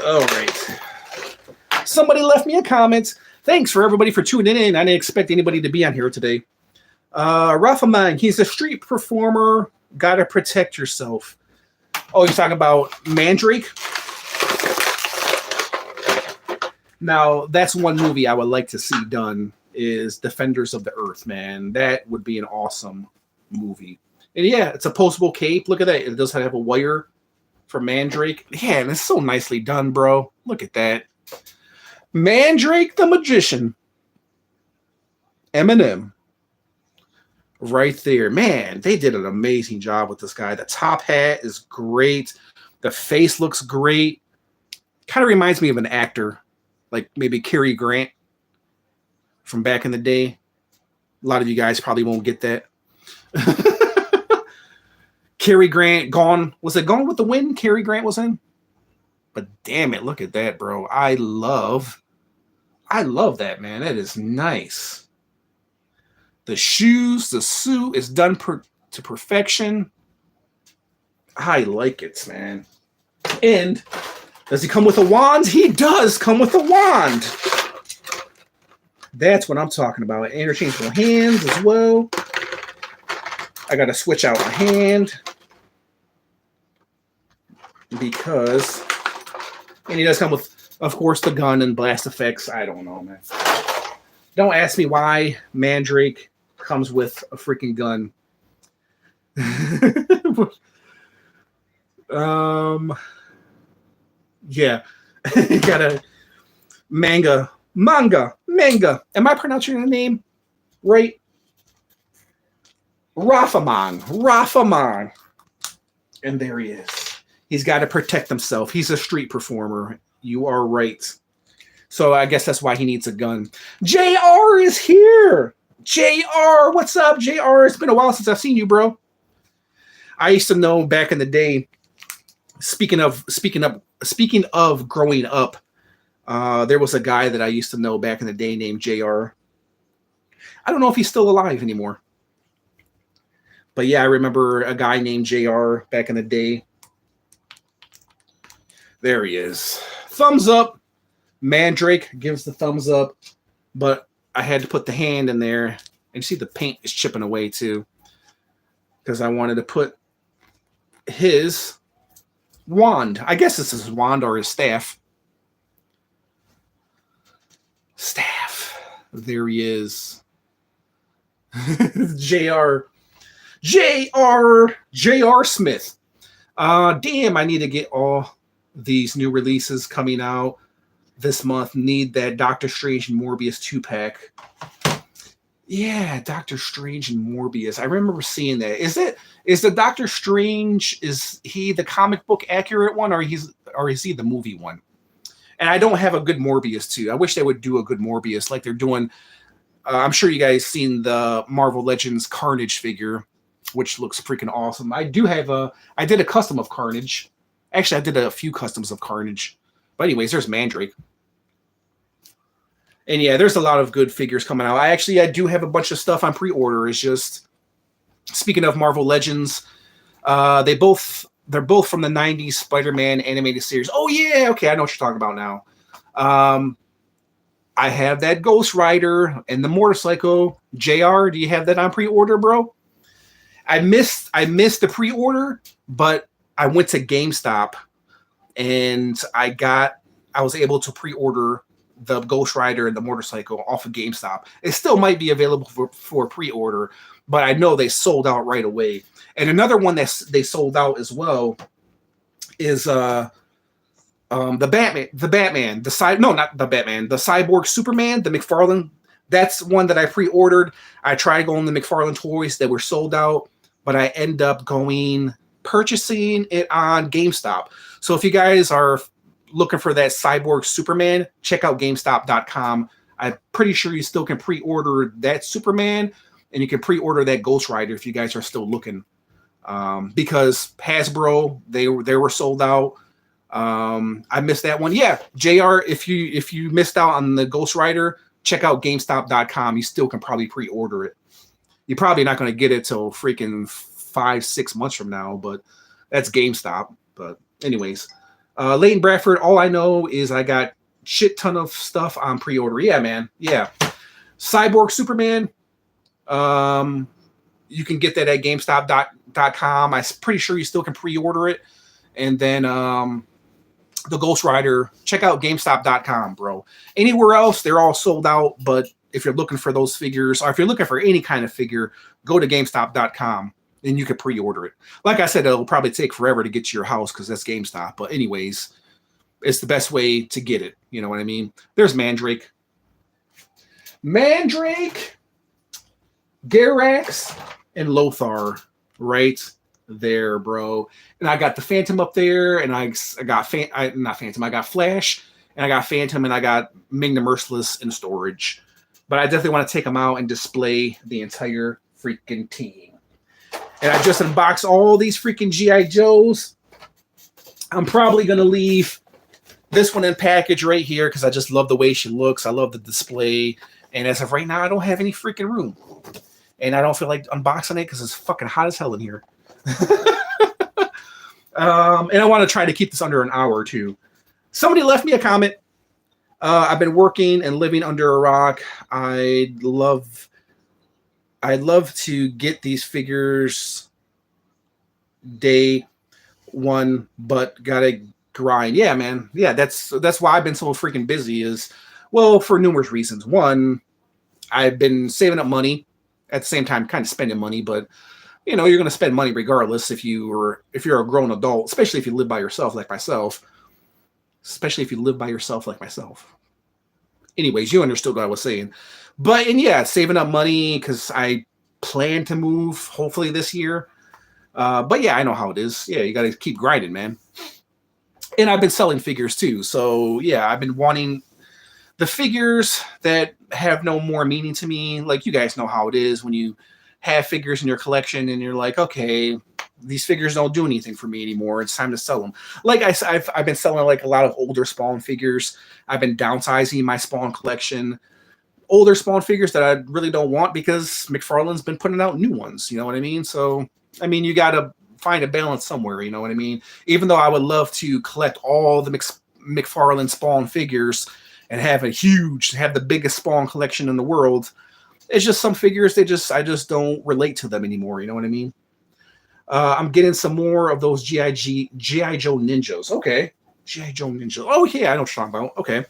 All right. Somebody left me a comment. Thanks for everybody for tuning in. I didn't expect anybody to be on here today. Rafaman, he's a street performer. Gotta protect yourself. Oh, you're talking about Mandrake? Now, that's one movie I would like to see done is Defenders of the Earth, man. That would be an awesome movie. And yeah, it's a postable cape. Look at that. It does have a wire for Mandrake. Yeah, and it's so nicely done, bro. Look at that. Mandrake the Magician. Eminem. Right there. Man, they did an amazing job with this guy. The top hat is great. The face looks great. Kind of reminds me of an actor, like maybe Cary Grant from back in the day. A lot of you guys probably won't get that. Cary Grant, Gone. Was it Gone with the Wind? Cary Grant was in? But damn it, look at that, bro. I love that, man. That is nice. The shoes, the suit is done to perfection. I like it, man. And does he come with a wand? He does come with a wand. That's what I'm talking about. Interchangeable hands as well. I got to switch out my hand because, and he does come with, of course, the gun and blast effects. I don't know, man. Don't ask me why Mandrake comes with a freaking gun. Yeah. Got a manga. Am I pronouncing your name right? Rafaman. And there he is. He's got to protect himself. He's a street performer. You are right. So I guess that's why he needs a gun. JR is here. JR, what's up, JR? It's been a while since I've seen you, bro. I used to know back in the day, speaking of growing up, there was a guy that I used to know back in the day named JR. I don't know if he's still alive anymore. But yeah, I remember a guy named JR back in the day. There he is. Thumbs up. Mandrake gives the thumbs up. But I had to put the hand in there. And you see the paint is chipping away too. Because I wanted to put his wand. I guess this is his wand or his staff. Staff. There he is. JR Smith. Damn, I need to get all these new releases coming out this month. Need that Doctor Strange and Morbius 2-pack. Yeah, Doctor Strange and Morbius. I remember seeing that. Is the Doctor Strange, is he the comic book accurate one, or is he the movie one? And I don't have a good Morbius too. I wish they would do a good Morbius like they're doing. I'm sure you guys seen the Marvel Legends Carnage figure, which looks freaking awesome. I did a custom of Carnage. Actually, I did a few customs of Carnage. But anyways, there's Mandrake. And yeah, there's a lot of good figures coming out. I do have a bunch of stuff on pre-order. It's just, speaking of Marvel Legends, they're both from the 90s Spider-Man animated series. Oh yeah, okay, I know what you're talking about now. I have that Ghost Rider and the motorcycle. JR, do you have that on pre-order, bro? I missed the pre-order, but I went to GameStop and I was able to pre-order the Ghost Rider and the motorcycle off of GameStop. It still might be available for pre-order, but I know they sold out right away. And another one that they sold out as well is the Cyborg Superman, the McFarlane. That's one that I pre-ordered. I tried going to McFarlane Toys that were sold out, but I end up purchasing it on GameStop. So if you guys are looking for that Cyborg Superman, check out GameStop.com. I'm pretty sure you still can pre-order that Superman, and you can pre-order that Ghost Rider if you guys are still looking. Because Hasbro, they were sold out. I missed that one. Yeah, JR, if you missed out on the Ghost Rider, check out GameStop.com. You still can probably pre-order it. You're probably not going to get it till freaking 5-6 months from now, but that's GameStop. But anyways, Leighton Bradford, all I know is I got shit ton of stuff on pre-order. Yeah, man. Yeah. Cyborg Superman. You can get that at GameStop.com. I'm pretty sure you still can pre-order it. And then the Ghost Rider, check out GameStop.com, bro. Anywhere else, they're all sold out. But if you're looking for those figures, or if you're looking for any kind of figure, go to GameStop.com and you can pre-order it. Like I said, it'll probably take forever to get to your house because that's GameStop. But anyways, it's the best way to get it. You know what I mean? There's Mandrake. Garax, and Lothar right there, bro. And I got the Phantom up there, and I got I got Flash, and I got Phantom, and I got Ming the Merciless in storage. But I definitely want to take them out and display the entire freaking team. And I just unboxed all these freaking G.I. Joes. I'm probably going to leave this one in package right here because I just love the way she looks. I love the display. And as of right now, I don't have any freaking room. And I don't feel like unboxing it because it's fucking hot as hell in here. And I want to try to keep this under an hour or two. Somebody left me a comment. I've been working and living under a rock. I'd love to get these figures day one, but gotta grind. Yeah, man. Yeah, that's why I've been so freaking busy is, well, for numerous reasons. One, I've been saving up money at the same time, kind of spending money, but you know, you're going to spend money regardless if you're a grown adult, especially if you live by yourself like myself. Anyways, you understood what I was saying. But, and yeah, saving up money because I plan to move hopefully this year. But yeah, I know how it is. Yeah, you got to keep grinding, man. And I've been selling figures too. So yeah, I've been wanting the figures that have no more meaning to me. Like, you guys know how it is when you have figures in your collection and you're like, okay, these figures don't do anything for me anymore. It's time to sell them. Like I've been selling like a lot of older Spawn figures. I've been downsizing my Spawn collection. Older Spawn figures that I really don't want because McFarlane's been putting out new ones. You know what I mean? So, I mean, you got to find a balance somewhere. You know what I mean? Even though I would love to collect all the McFarlane Spawn figures and have the biggest Spawn collection in the world, it's just some figures I just don't relate to them anymore. You know what I mean? I'm getting some more of those G.I. Joe Ninjas. Okay. G.I. Joe Ninjas. Oh, yeah, I know what you're talking about. Okay.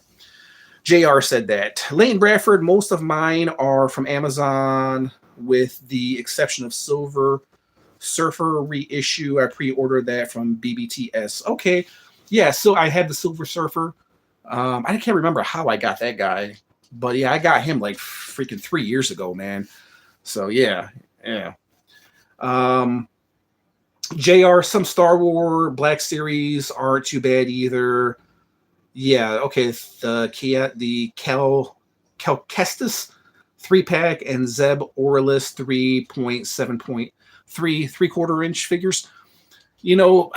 JR said that. Leighton Bradford, most of mine are from Amazon with the exception of Silver Surfer reissue. I pre-ordered that from BBTS. Okay. Yeah, so I had the Silver Surfer. I can't remember how I got that guy. But yeah, I got him like freaking 3 years ago, man. So yeah. JR, some Star Wars Black Series aren't too bad either. Yeah, okay. The Cal Kestis 3-pack and Zeb Orlis 3.7.3 3/4-inch figures. You know,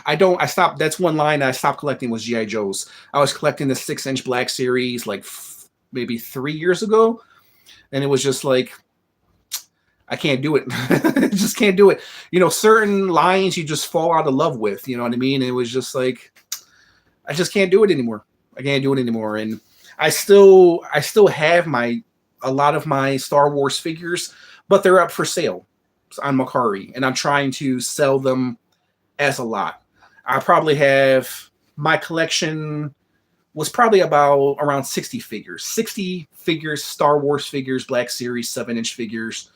I stopped. That's one line I stopped collecting was G.I. Joes. I was collecting the 6-inch Black Series like maybe 3 years ago, and it was just like, I can't do it. Just can't do it. You know, certain lines you just fall out of love with. You know what I mean? It was just like, I just can't do it anymore. I can't do it anymore. And I still have a lot of my Star Wars figures, but they're up for sale on Mercari, and I'm trying to sell them as a lot. I probably have, my collection was probably around 60 figures. 60 figures, Star Wars figures, Black Series 7-inch figures.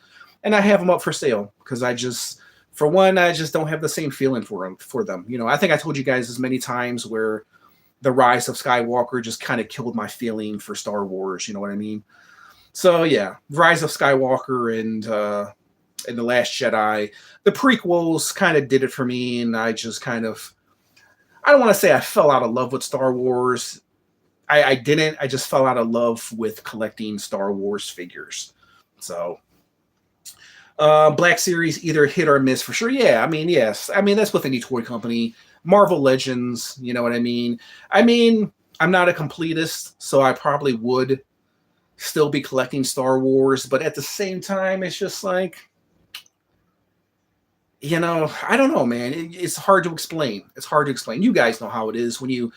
And I have them up for sale because I just don't have the same feeling for them. You know, I think I told you guys as many times where the Rise of Skywalker just kind of killed my feeling for Star Wars. You know what I mean? So yeah, Rise of Skywalker and The Last Jedi, the prequels kind of did it for me, and I just kind of, I don't want to say I fell out of love with Star Wars. I didn't. I just fell out of love with collecting Star Wars figures. So Black Series either hit or miss for sure. Yeah, I mean, yes. I mean, that's with any toy company. Marvel Legends, you know what I mean? I mean, I'm not a completist, so I probably would still be collecting Star Wars, but at the same time, it's just like, you know, I don't know, man. It's hard to explain. It's hard to explain. You guys know how it is when you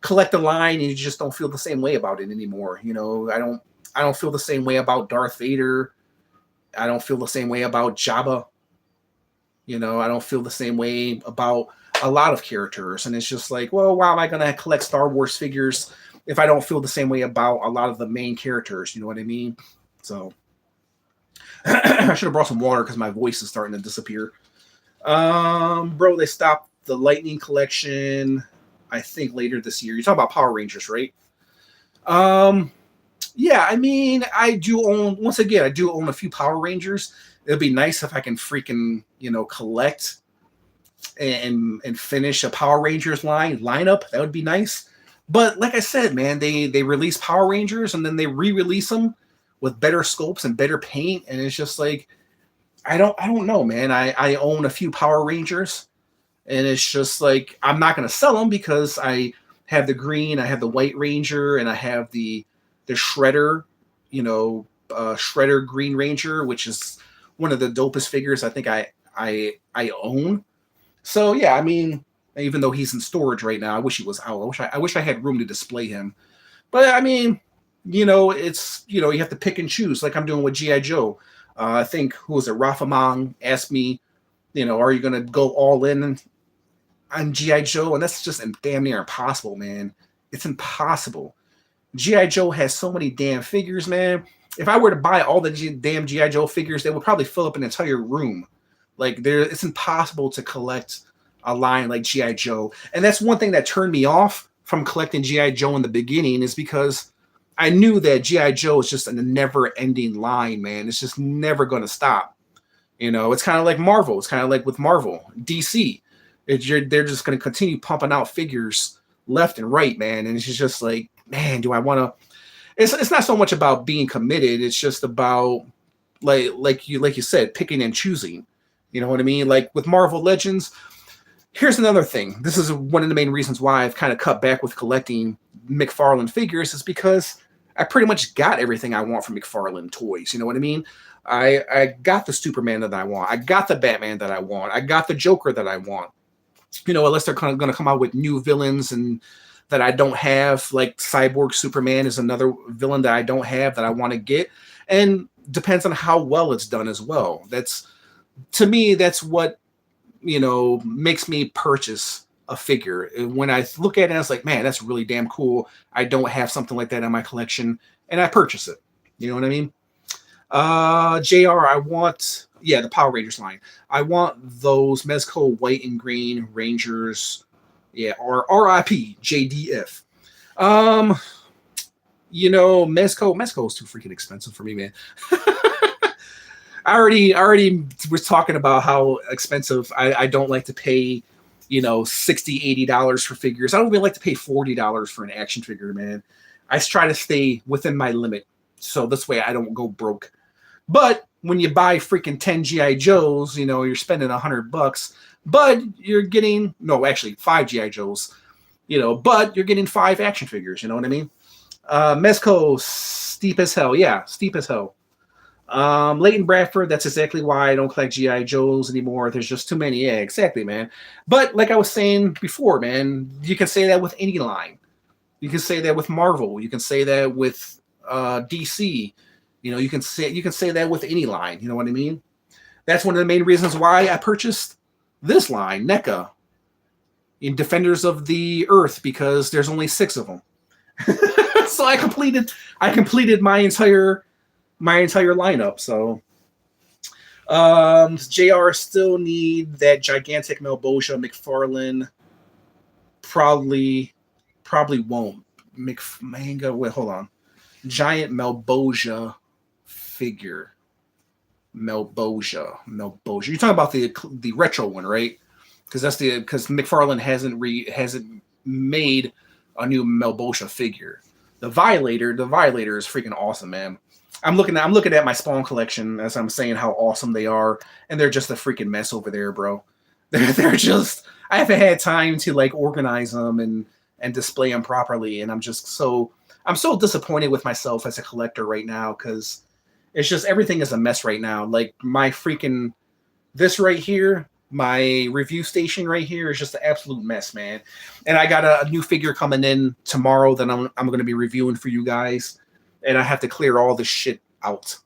collect a line and you just don't feel the same way about it anymore. You know, I don't feel the same way about Darth Vader. I don't feel the same way about Jabba. You know, I don't feel the same way about a lot of characters. And it's just like, well, why am I going to collect Star Wars figures if I don't feel the same way about a lot of the main characters? You know what I mean? So I should have brought some water because my voice is starting to disappear. Bro, they stopped the Lightning collection, I think, later this year. You're talking about Power Rangers, right? Yeah, I mean, I do own a few Power Rangers. It'd be nice if I can freaking, you know, collect and finish a Power Rangers lineup. That would be nice. But like I said, man, they release Power Rangers and then they re-release them with better sculpts and better paint, and it's just like, I don't know, man. I own a few Power Rangers, and it's just like, I'm not gonna sell them because I have the green, I have the White Ranger, and I have the Shredder, you know, Shredder Green Ranger, which is one of the dopest figures I think I own. So yeah, I mean, even though he's in storage right now, I wish he was out. I wish I had room to display him. But I mean, you know, it's, you know, you have to pick and choose, like I'm doing with GI Joe. I think, who was it? Rafamang asked me, you know, are you going to go all in on GI Joe? And that's just damn near impossible, man. It's impossible. GI Joe has so many damn figures, man. If I were to buy all the damn GI Joe figures, they would probably fill up an entire room. Like, it's impossible to collect a line like GI Joe. And that's one thing that turned me off from collecting GI Joe in the beginning, is because I knew that GI Joe is just a never-ending line, man. It's just never going to stop. You know, it's kind of like Marvel. It's kind of like with Marvel, DC. They're just going to continue pumping out figures left and right, man. And it's just like, man, do I want to? It's not so much about being committed. It's just about like you said, picking and choosing. You know what I mean? Like with Marvel Legends. Here's another thing. This is one of the main reasons why I've kind of cut back with collecting Mcfarlane figures, is because I pretty much got everything I want from Mcfarlane toys. You know what I mean? I got the Superman that I want. I got the Batman that I want. I got the Joker that I want. You know, unless they're kind of going to come out with new villains and that I don't have, like Cyborg Superman is another villain that I don't have that I want to get. And depends on how well it's done as well. To me, that's what, you know, makes me purchase a figure. When I look at it, I was like, man, that's really damn cool. I don't have something like that in my collection, and I purchase it. You know what I mean? JR, I want, the Power Rangers line. I want those Mezco white and green Rangers. Yeah, or RIP JDF. You know, Mezco is too freaking expensive for me, man. I already was talking about how expensive I don't like to pay, you know, $60, $80 for figures. I don't even like to pay $40 for an action figure, man. I try to stay within my limit, so this way I don't go broke. But when you buy freaking 10 GI Joes, you know, you're spending $100, but you're getting, no, actually 5 GI Joes, you know, but you're getting 5 action figures. You know what I mean? Mezco, steep as hell. Yeah, steep as hell. Leighton Bradford, that's exactly why I don't collect GI Joes anymore. There's just too many. Yeah, exactly, man. But like I was saying before, man, you can say that with any line. You can say that with Marvel. You can say that with DC. You know, you can say that with any line. You know what I mean? That's one of the main reasons why I purchased this line, Neca, in Defenders of the Earth, because there's only 6 of them. So I completed my entire lineup. So JR still need that gigantic Malboja Mcfarlane. Probably probably won't. Manga. Wait, hold on. Giant Melboja figure. Melboja. You're talking about the retro one, right? Because McFarlane hasn't made a new Melboja figure. The Violator is freaking awesome, man. I'm looking at my Spawn collection as I'm saying how awesome they are, and they're just a freaking mess over there, bro. They're just, I haven't had time to like organize them and display them properly, and I'm so disappointed with myself as a collector right now because it's just everything is a mess right now. Like my freaking this right here, my review station right here is just an absolute mess, man. And I got a new figure coming in tomorrow that I'm going to be reviewing for you guys, and I have to clear all this shit out.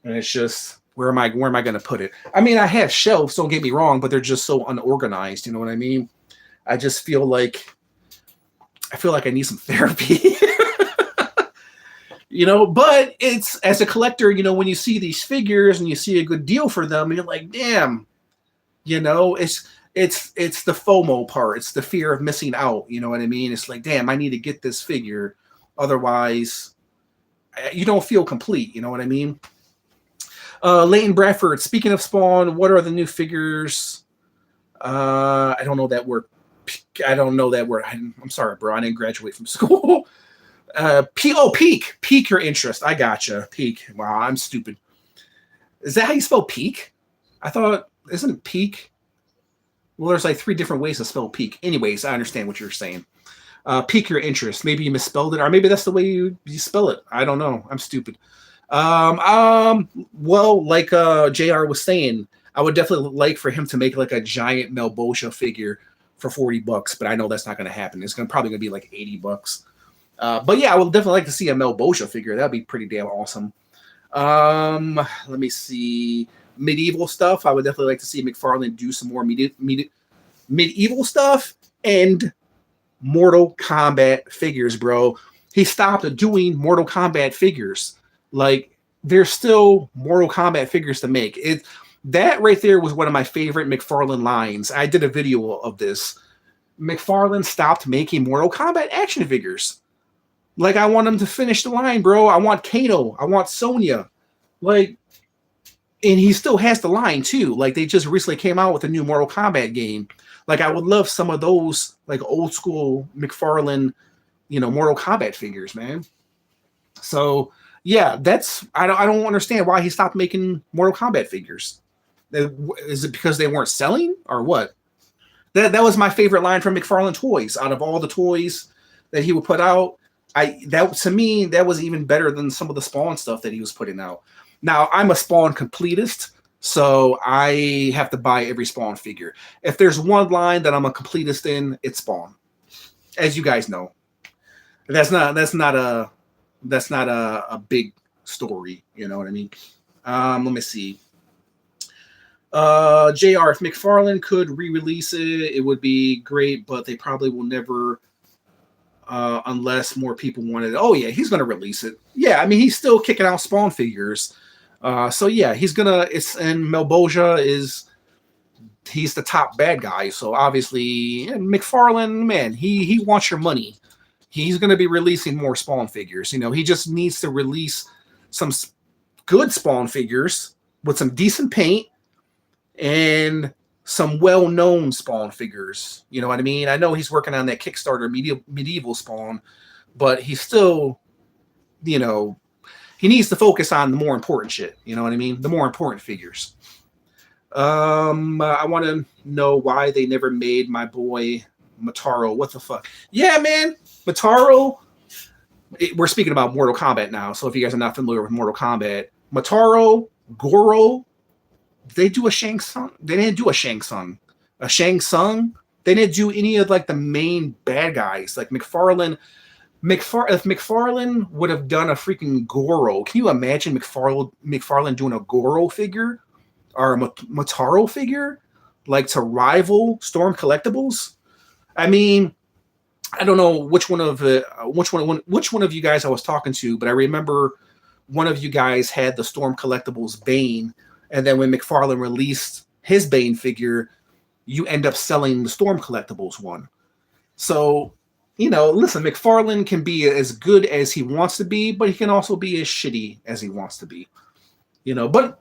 And it's just where am I going to put it? I mean, I have shelves, don't get me wrong, but they're just so unorganized. You know what I mean? I just feel like I need some therapy. But it's as a collector, when you see these figures and you see a good deal for them, you're like, damn, it's the FOMO part. It's the fear of missing out. You know what I mean? It's like, damn, I need to get this figure. Otherwise, you don't feel complete. You know what I mean? Leighton Bradford, speaking of Spawn, what are the new figures? I don't know that word. I'm sorry, bro. I didn't graduate from school. Peak your interest. I gotcha. Peak. Wow, I'm stupid. Is that how you spell peak? I thought, isn't peak? Well, there's like 3 different ways to spell peak. Anyways, I understand what you're saying. Pique your interest. Maybe you misspelled it, or maybe that's the way you spell it. I don't know. I'm stupid. Well, like JR was saying, I would definitely like for him to make like a giant Melboja figure for $40, but I know that's not going to happen. It's probably going to be like $80. But yeah, I would definitely like to see a Melboja figure. That'd be pretty damn awesome. Let me see. Medieval stuff. I would definitely like to see McFarlane do some more medieval stuff and Mortal Kombat figures, bro. He stopped doing Mortal Kombat figures. Like, there's still Mortal Kombat figures to make. That right there was one of my favorite McFarlane lines. I did a video of this. McFarlane stopped making Mortal Kombat action figures. Like, I want him to finish the line, bro. I want Kano. I want Sonya. Like, and he still has the line, too. Like, they just recently came out with a new Mortal Kombat game. Like, I would love some of those, like, old school McFarlane, Mortal Kombat figures, man. So, yeah, I don't understand why he stopped making Mortal Kombat figures. Is it because they weren't selling or what? That was my favorite line from McFarlane Toys. Out of all the toys that he would put out, to me, that was even better than some of the Spawn stuff that he was putting out. Now, I'm a Spawn completist, so I have to buy every Spawn figure. If there's one line that I'm a completist in, it's Spawn. As you guys know. That's not a big story, you know what I mean? Let me see. JR, if McFarlane could re-release it would be great, but they probably will never unless more people wanted it. Oh yeah, he's gonna release it. Yeah, I mean he's still kicking out Spawn figures. So yeah, he's Melboja he's the top bad guy. So obviously McFarlane, man, he wants your money. He's gonna be releasing more Spawn figures. He just needs to release some good Spawn figures with some decent paint and some well-known Spawn figures. You know what I mean? I know he's working on that Kickstarter medieval Spawn, but he's still, he needs to focus on the more important shit. You know what I mean? The more important figures. I want to know why they never made my boy Motaro. What the fuck? Yeah, man. Motaro. We're speaking about Mortal Kombat now. So if you guys are not familiar with Mortal Kombat, Motaro, Goro, they do a Shang Tsung. They didn't do a Shang Tsung. A Shang Tsung. They didn't do any of like the main bad guys. Like McFarlane. If McFarlane would have done a freaking Goro, can you imagine McFarlane doing a Goro figure or a Motaro figure, like to rival Storm Collectibles? I mean, I don't know which one of you guys I was talking to, but I remember one of you guys had the Storm Collectibles Bane. And then when McFarlane released his Bane figure, you end up selling the Storm Collectibles one. So you know, listen, McFarlane can be as good as he wants to be, but he can also be as shitty as he wants to be. You know, but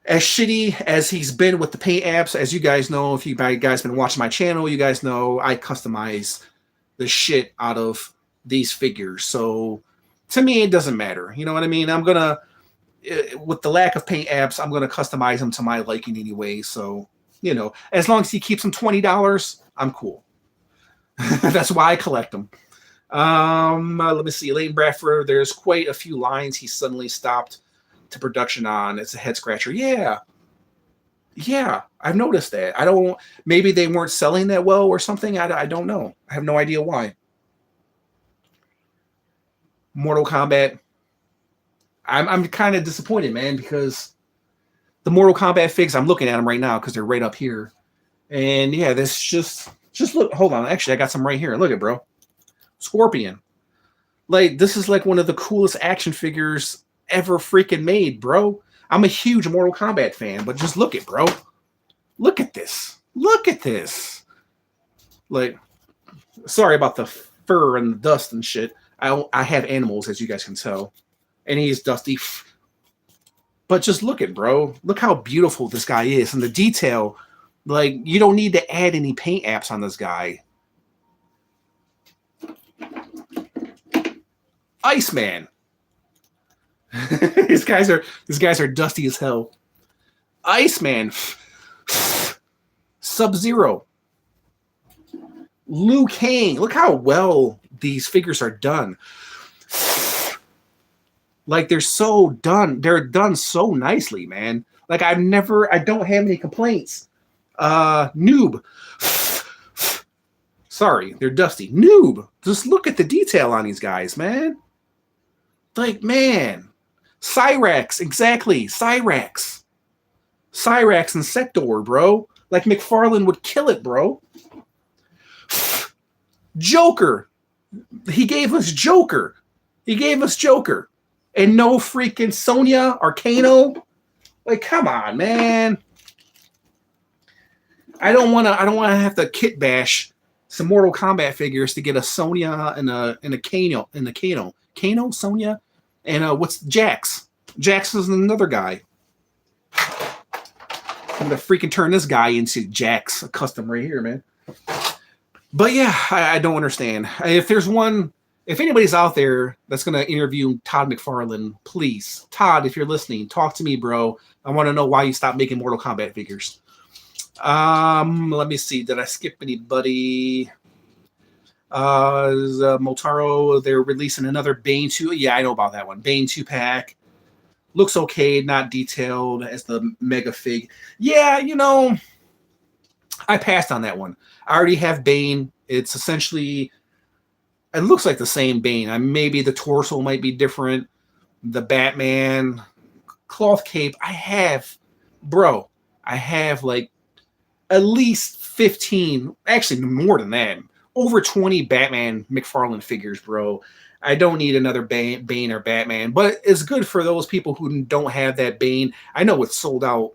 as shitty as he's been with the paint apps, as you guys know, if you guys been watching my channel, you guys know I customize the shit out of these figures. So to me, it doesn't matter. You know what I mean? I'm gonna, with the lack of paint apps, I'm gonna customize them to my liking anyway. So you know, as long as he keeps them $20, I'm cool. That's why I collect them. Let me see. Leighton Bradford, there's quite a few lines he suddenly stopped to production on. It's a head scratcher. Yeah. Yeah, I've noticed that. I don't, maybe they weren't selling that well or something. I don't know. I have no idea why. Mortal Kombat. I'm kind of disappointed, man, because the Mortal Kombat figs, I'm looking at them right now because they're right up here. And yeah, this just look, hold on. Actually, I got some right here. Look at, bro. Scorpion. Like, this is like one of the coolest action figures ever freaking made, bro. I'm a huge Mortal Kombat fan, but just look at, bro. Look at this. Look at this. Like, sorry about the fur and the dust and shit. I have animals, as you guys can tell. And he's dusty. But just look at, bro. Look how beautiful this guy is. And the detail, like, you don't need to add any paint apps on this guy. Iceman. These guys are dusty as hell. Iceman. Sub-Zero. Liu Kang. Look how well these figures are done. Like, they're so done. They're done so nicely, man. Like, I don't have any complaints. Noob. Sorry, they're dusty. Noob. Just look at the detail on these guys, man. Like, man. Cyrax, exactly. Cyrax. Cyrax and Sector, bro. Like, McFarlane would kill it, bro. Joker. He gave us Joker. He gave us Joker. And no freaking Sonya or Kano. Like, come on, man. I don't wanna have to kit bash some Mortal Kombat figures to get a Sonya and a Kano and a Kano. Kano, Sonya, and what's Jax? Jax is another guy. I'm gonna freaking turn this guy into Jax, a custom right here, man. But yeah, I don't understand. If anybody's out there that's going to interview Todd McFarlane, please, Todd, if you're listening, talk to me, bro. I want to know why you stopped making Mortal Kombat figures. Let me see. Did I skip anybody? Motaro, they're releasing another Bane 2. Yeah, I know about that one. Bane 2-pack. Looks okay, not detailed as the Mega Fig. Yeah, you know, I passed on that one. I already have Bane. It's essentially... It looks like the same Bane. Maybe the torso might be different. The Batman cloth cape. I have like at least 15, actually more than that, over 20 Batman McFarlane figures, bro. I don't need another Bane or Batman, but it's good for those people who don't have that Bane. I know it's sold out.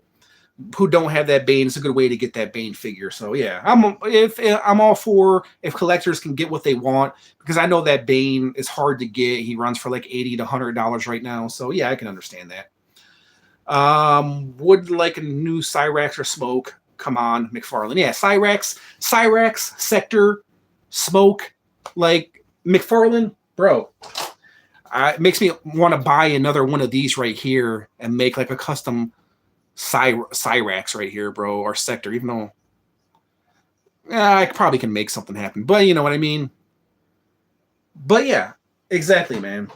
Who don't have that Bane, it's a good way to get that Bane figure. So yeah, I'm all for if collectors can get what they want, because I know that Bane is hard to get. He runs for like $80 to $100 right now. So yeah, I can understand that. Would like a new Cyrax or Smoke? Come on, McFarlane. Yeah, Cyrax, Sector, Smoke, like McFarlane, bro. It makes me want to buy another one of these right here and make like a custom Cyrax right here, bro, or Sector, even though I probably can make something happen, but you know what I mean. But yeah, exactly, man.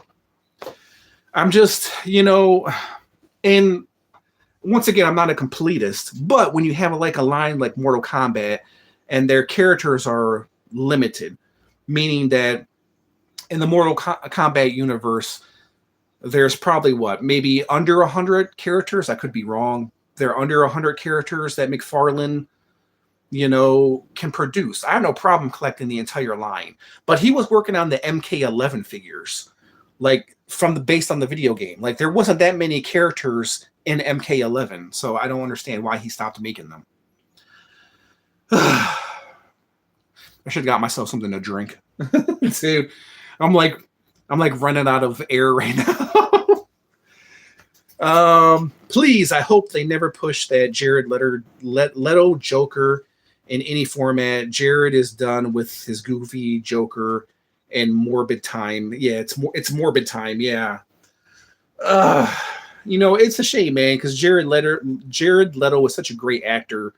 I'm just, you know, and once again, I'm not a completist, but when you have like a line like Mortal Kombat and their characters are limited, meaning that in the Mortal Kombat universe, there's probably maybe under 100 characters. I could be wrong. There are under 100 characters that McFarlane, you know, can produce. I have no problem collecting the entire line, but he was working on the MK11 figures, like based on the video game. Like there wasn't that many characters in MK11, so I don't understand why he stopped making them. I should have got myself something to drink. Dude, I'm like running out of air right now. Please, I hope they never push that Jared Leto Joker in any format. Jared is done with his goofy Joker and morbid time. Yeah, it's morbid time. Yeah. It's a shame, man, because Jared Leto was such a great actor,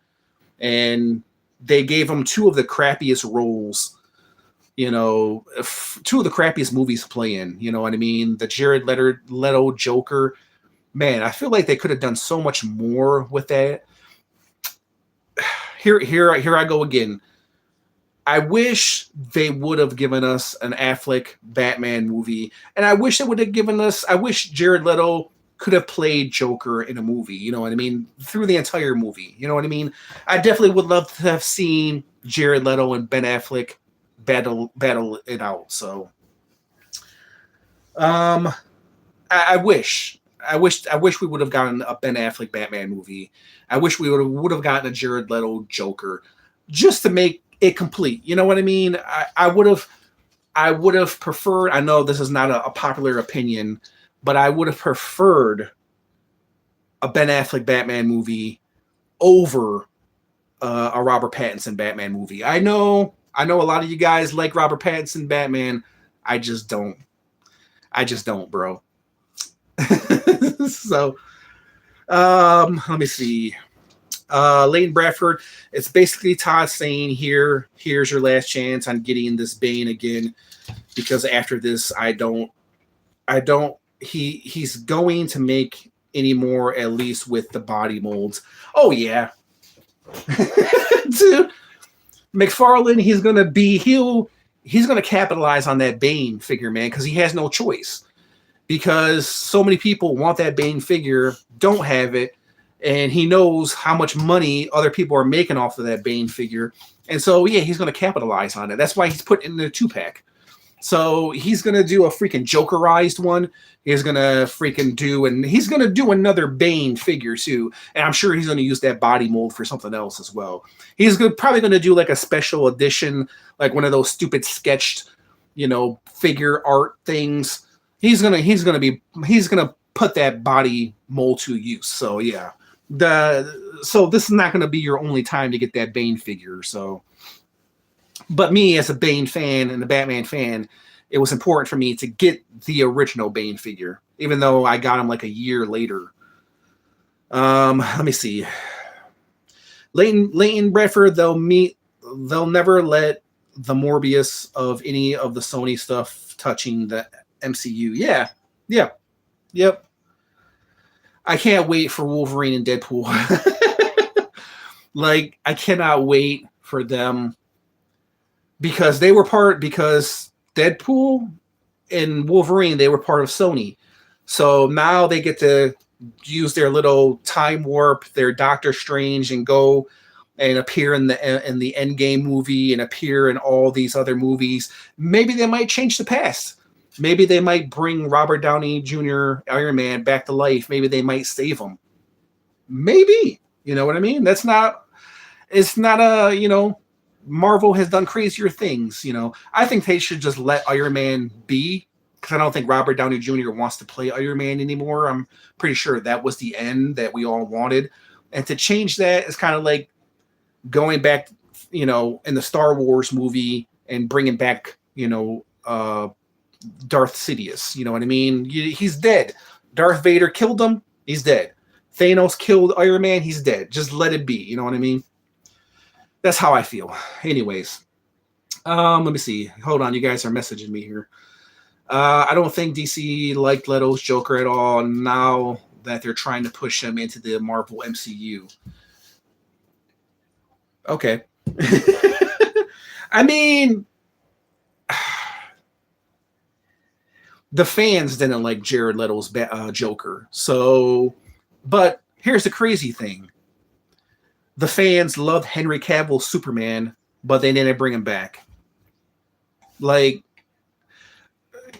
and they gave him two of the crappiest roles. Two of the crappiest movies to play in. You know what I mean? The Jared Leto Joker. Man, I feel like they could have done so much more with that. Here I go again. I wish they would have given us an Affleck Batman movie, and I wish they would have given us. I wish Jared Leto could have played Joker in a movie. You know what I mean? Through the entire movie. You know what I mean? I definitely would love to have seen Jared Leto and Ben Affleck battle it out. So, I wish we would have gotten a Ben Affleck Batman movie. I wish we would have gotten a Jared Leto Joker, just to make it complete. You know what I mean? I would have preferred. I know this is not a popular opinion, but I would have preferred a Ben Affleck Batman movie over a Robert Pattinson Batman movie. I know a lot of you guys like Robert Pattinson Batman. I just don't, bro. So, let me see. Leighton Bradford, it's basically Todd saying, here's your last chance on getting this Bane again, because after this, he's going to make any more, at least with the body molds. Oh yeah. Dude, Mcfarlane, he's going to capitalize on that Bane figure, man, because he has no choice. Because so many people want that Bane figure, don't have it, and he knows how much money other people are making off of that Bane figure. And so, yeah, he's going to capitalize on it. That's why he's put in the 2-pack. So he's going to do a freaking Jokerized one. He's going to freaking do, and he's going to do another Bane figure too. And I'm sure he's going to use that body mold for something else as well. He's probably going to do like a special edition, like one of those stupid sketched, figure art things. He's gonna put that body mold to use. So yeah, so this is not gonna be your only time to get that Bane figure. So, but me as a Bane fan and a Batman fan, it was important for me to get the original Bane figure, even though I got him like a year later. Let me see. Leighton Bradford, they'll never let the Morbius of any of the Sony stuff touching the MCU. Yeah. Yep. I can't wait for Wolverine and Deadpool. Like, I cannot wait for them because Deadpool and Wolverine, they were part of Sony. So now they get to use their little time warp, their Doctor Strange, and go and appear in the Endgame movie and appear in all these other movies. Maybe they might change the past. Maybe they might bring Robert Downey Jr. Iron Man back to life. Maybe they might save him. Maybe. You know what I mean? It's not Marvel has done crazier things. I think they should just let Iron Man be, because I don't think Robert Downey Jr. wants to play Iron Man anymore. I'm pretty sure that was the end that we all wanted. And to change that is kind of like going back, in the Star Wars movie and bringing back, Darth Sidious. You know what I mean? He's dead. Darth Vader killed him. He's dead. Thanos killed Iron Man. He's dead. Just let it be. You know what I mean? That's how I feel. Anyways, let me see. Hold on. You guys are messaging me here. I don't think DC liked Leto's Joker at all now that they're trying to push him into the Marvel MCU. Okay. I mean, the fans didn't like Jared Leto's Joker. So, but here's the crazy thing. The fans loved Henry Cavill's Superman, but they didn't bring him back. Like,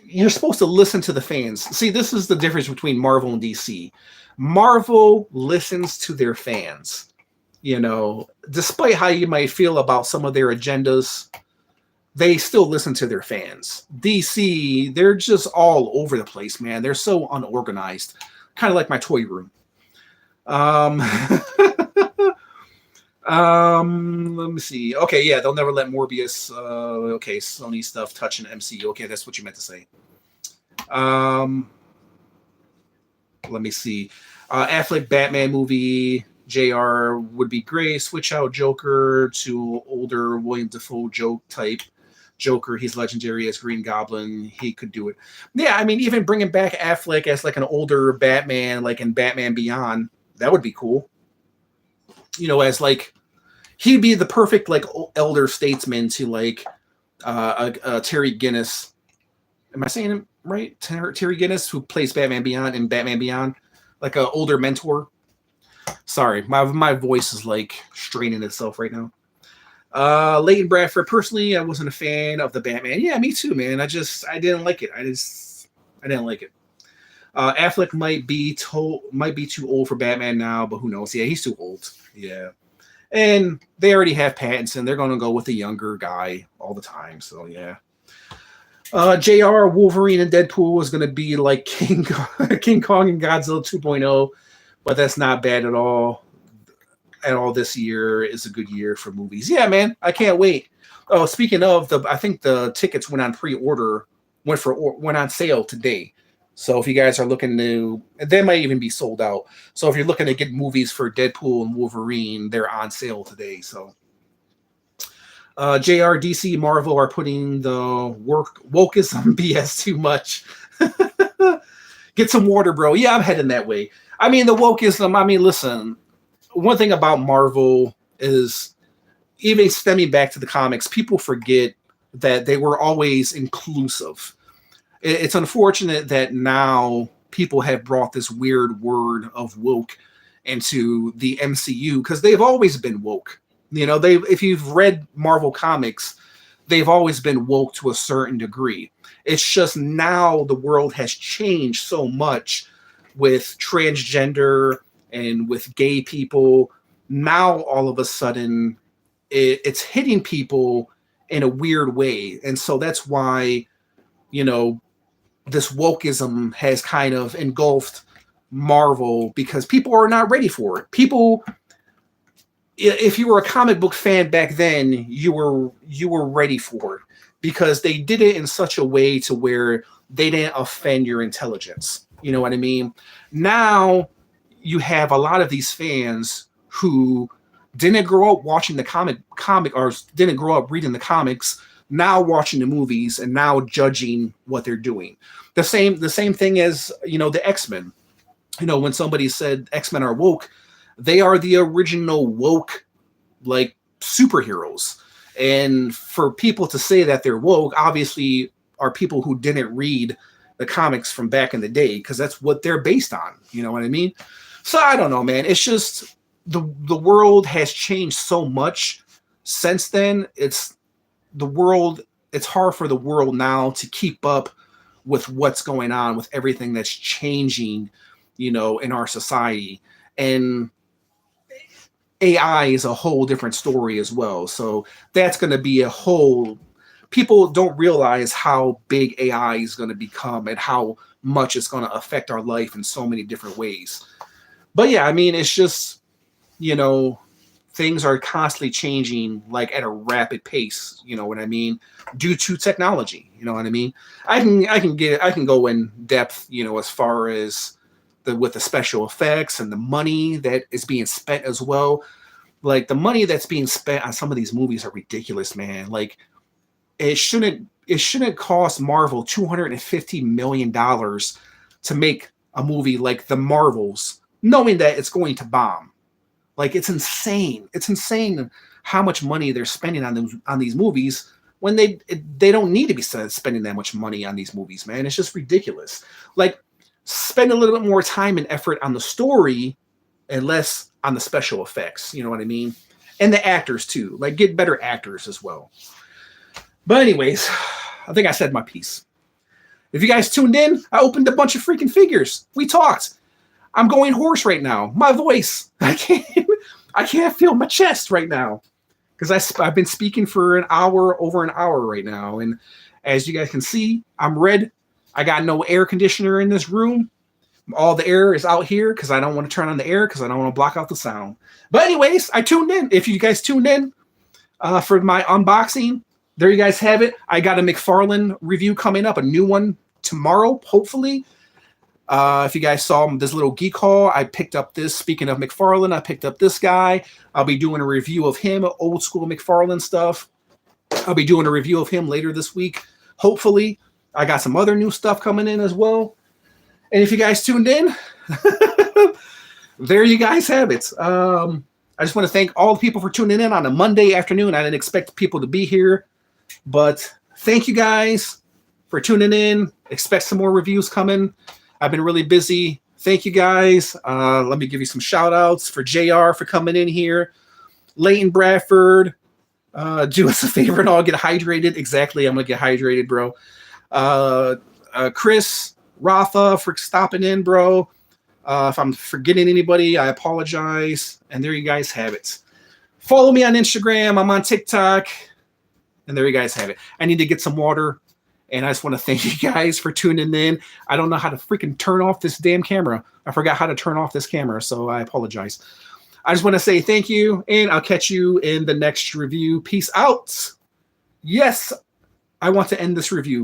you're supposed to listen to the fans. See, this is the difference between Marvel and DC. Marvel listens to their fans. Despite how you might feel about some of their agendas, they still listen to their fans. DC, they're just all over the place, man. They're so unorganized, kind of like my toy room. Um, let me see. Okay, yeah, they'll never let Morbius. Okay, Sony stuff touching MCU. Okay, that's what you meant to say. Let me see. Affleck Batman movie. JR would be great. Switch out Joker to older William Dafoe joke type Joker. He's legendary as Green Goblin. He could do it. Yeah, I mean, even bringing back Affleck as like an older Batman, like in Batman Beyond, that would be cool. You know, as like he'd be the perfect like elder statesman to like Terry Guinness. Am I saying it right? Terry Guinness, who plays Batman Beyond in Batman Beyond, like an older mentor. Sorry, my voice is like straining itself right now. Leighton Bradford, personally, I wasn't a fan of the Batman. Yeah, me too, man. I didn't like it. I didn't like it. Affleck might be too old for Batman now, but who knows? Yeah, he's too old. Yeah, and they already have Pattinson. They're gonna go with the younger guy all the time. So yeah. JR Wolverine and Deadpool is gonna be like King Kong and Godzilla 2.0, but that's not bad at all. This year is a good year for movies. Yeah, man, I can't wait. Oh, speaking of I think the tickets went on pre-order, went on sale today. So if you guys are looking to, they might even be sold out. So if you're looking to get movies for Deadpool and Wolverine, they're on sale today. So JR, DC, Marvel are putting the wokeism BS too much. Get some water, bro. Yeah, I'm heading that way. I mean, the wokeism, I mean, listen, one thing about Marvel is, even stemming back to the comics, people forget that they were always inclusive. It's unfortunate that now people have brought this weird word of woke into the MCU because they've always been woke. You know, if you've read Marvel comics, they've always been woke to a certain degree. It's just now the world has changed so much with transgender and with gay people. Now all of a sudden it's hitting people in a weird way. And so that's why, you know, this wokeism has kind of engulfed Marvel because people are not ready for it. People, if you were a comic book fan back then, you were ready for it because they did it in such a way to where they didn't offend your intelligence. You know what I mean? Now you have a lot of these fans who didn't grow up watching the comic or didn't grow up reading the comics, now watching the movies and now judging what they're doing. The same thing as, you know, the X-Men. You know, when somebody said X-Men are woke, they are the original woke, like, superheroes. And for people to say that they're woke, obviously are people who didn't read the comics from back in the day, because that's what they're based on. You know what I mean? So I don't know, man. It's just the world has changed so much since then. It's hard for the world now to keep up with what's going on, with everything that's changing, you know, in our society. And AI is a whole different story as well. So that's going to be a whole... People don't realize how big AI is going to become and how much it's going to affect our life in so many different ways. But yeah, I mean, it's just, you know, things are constantly changing, like at a rapid pace, you know what I mean, due to technology, you know what I mean. I can go in depth, you know, as far as with the special effects and the money that is being spent as well. Like, the money that's being spent on some of these movies are ridiculous, man. Like, it shouldn't cost Marvel $250 million to make a movie like The Marvels, knowing that it's going to bomb. Like, it's insane. It's insane how much money they're spending on these movies when they don't need to be spending that much money on these movies, man. It's just ridiculous. Like, spend a little bit more time and effort on the story and less on the special effects. You know what I mean? And the actors too. Like, get better actors as well. But anyways, I think I said my piece. If you guys tuned in, I opened a bunch of freaking figures. We talked. I'm going hoarse right now. My voice. I can't feel my chest right now. because I've been speaking for over an hour right now. And as you guys can see, I'm red. I got no air conditioner in this room. All the air is out here because I don't want to turn on the air because I don't want to block out the sound. But anyways, I tuned in. If you guys tuned in for my unboxing, there you guys have it. I got a Mcfarlane review coming up, a new one tomorrow, hopefully. If you guys saw this little geek haul, I picked up this. Speaking of Mcfarlane, I picked up this guy. I'll be doing a review of him, old school Mcfarlane stuff. I'll be doing a review of him later this week, hopefully. I got some other new stuff coming in as well. And if you guys tuned in, there you guys have it. I just want to thank all the people for tuning in on a Monday afternoon. I didn't expect people to be here, but thank you guys for tuning in. Expect some more reviews coming. I've been really busy. Thank you guys. Let me give you some shout outs for JR for coming in here. Leighton Bradford, do us a favor and all get hydrated. Exactly. I'm going to get hydrated, bro. Chris, Rafa for stopping in, bro. If I'm forgetting anybody, I apologize. And there you guys have it. Follow me on Instagram. I'm on TikTok. And there you guys have it. I need to get some water. And I just want to thank you guys for tuning in. I don't know how to freaking turn off this damn camera. I forgot how to turn off this camera, so I apologize. I just want to say thank you, and I'll catch you in the next review. Peace out. Yes, I want to end this review.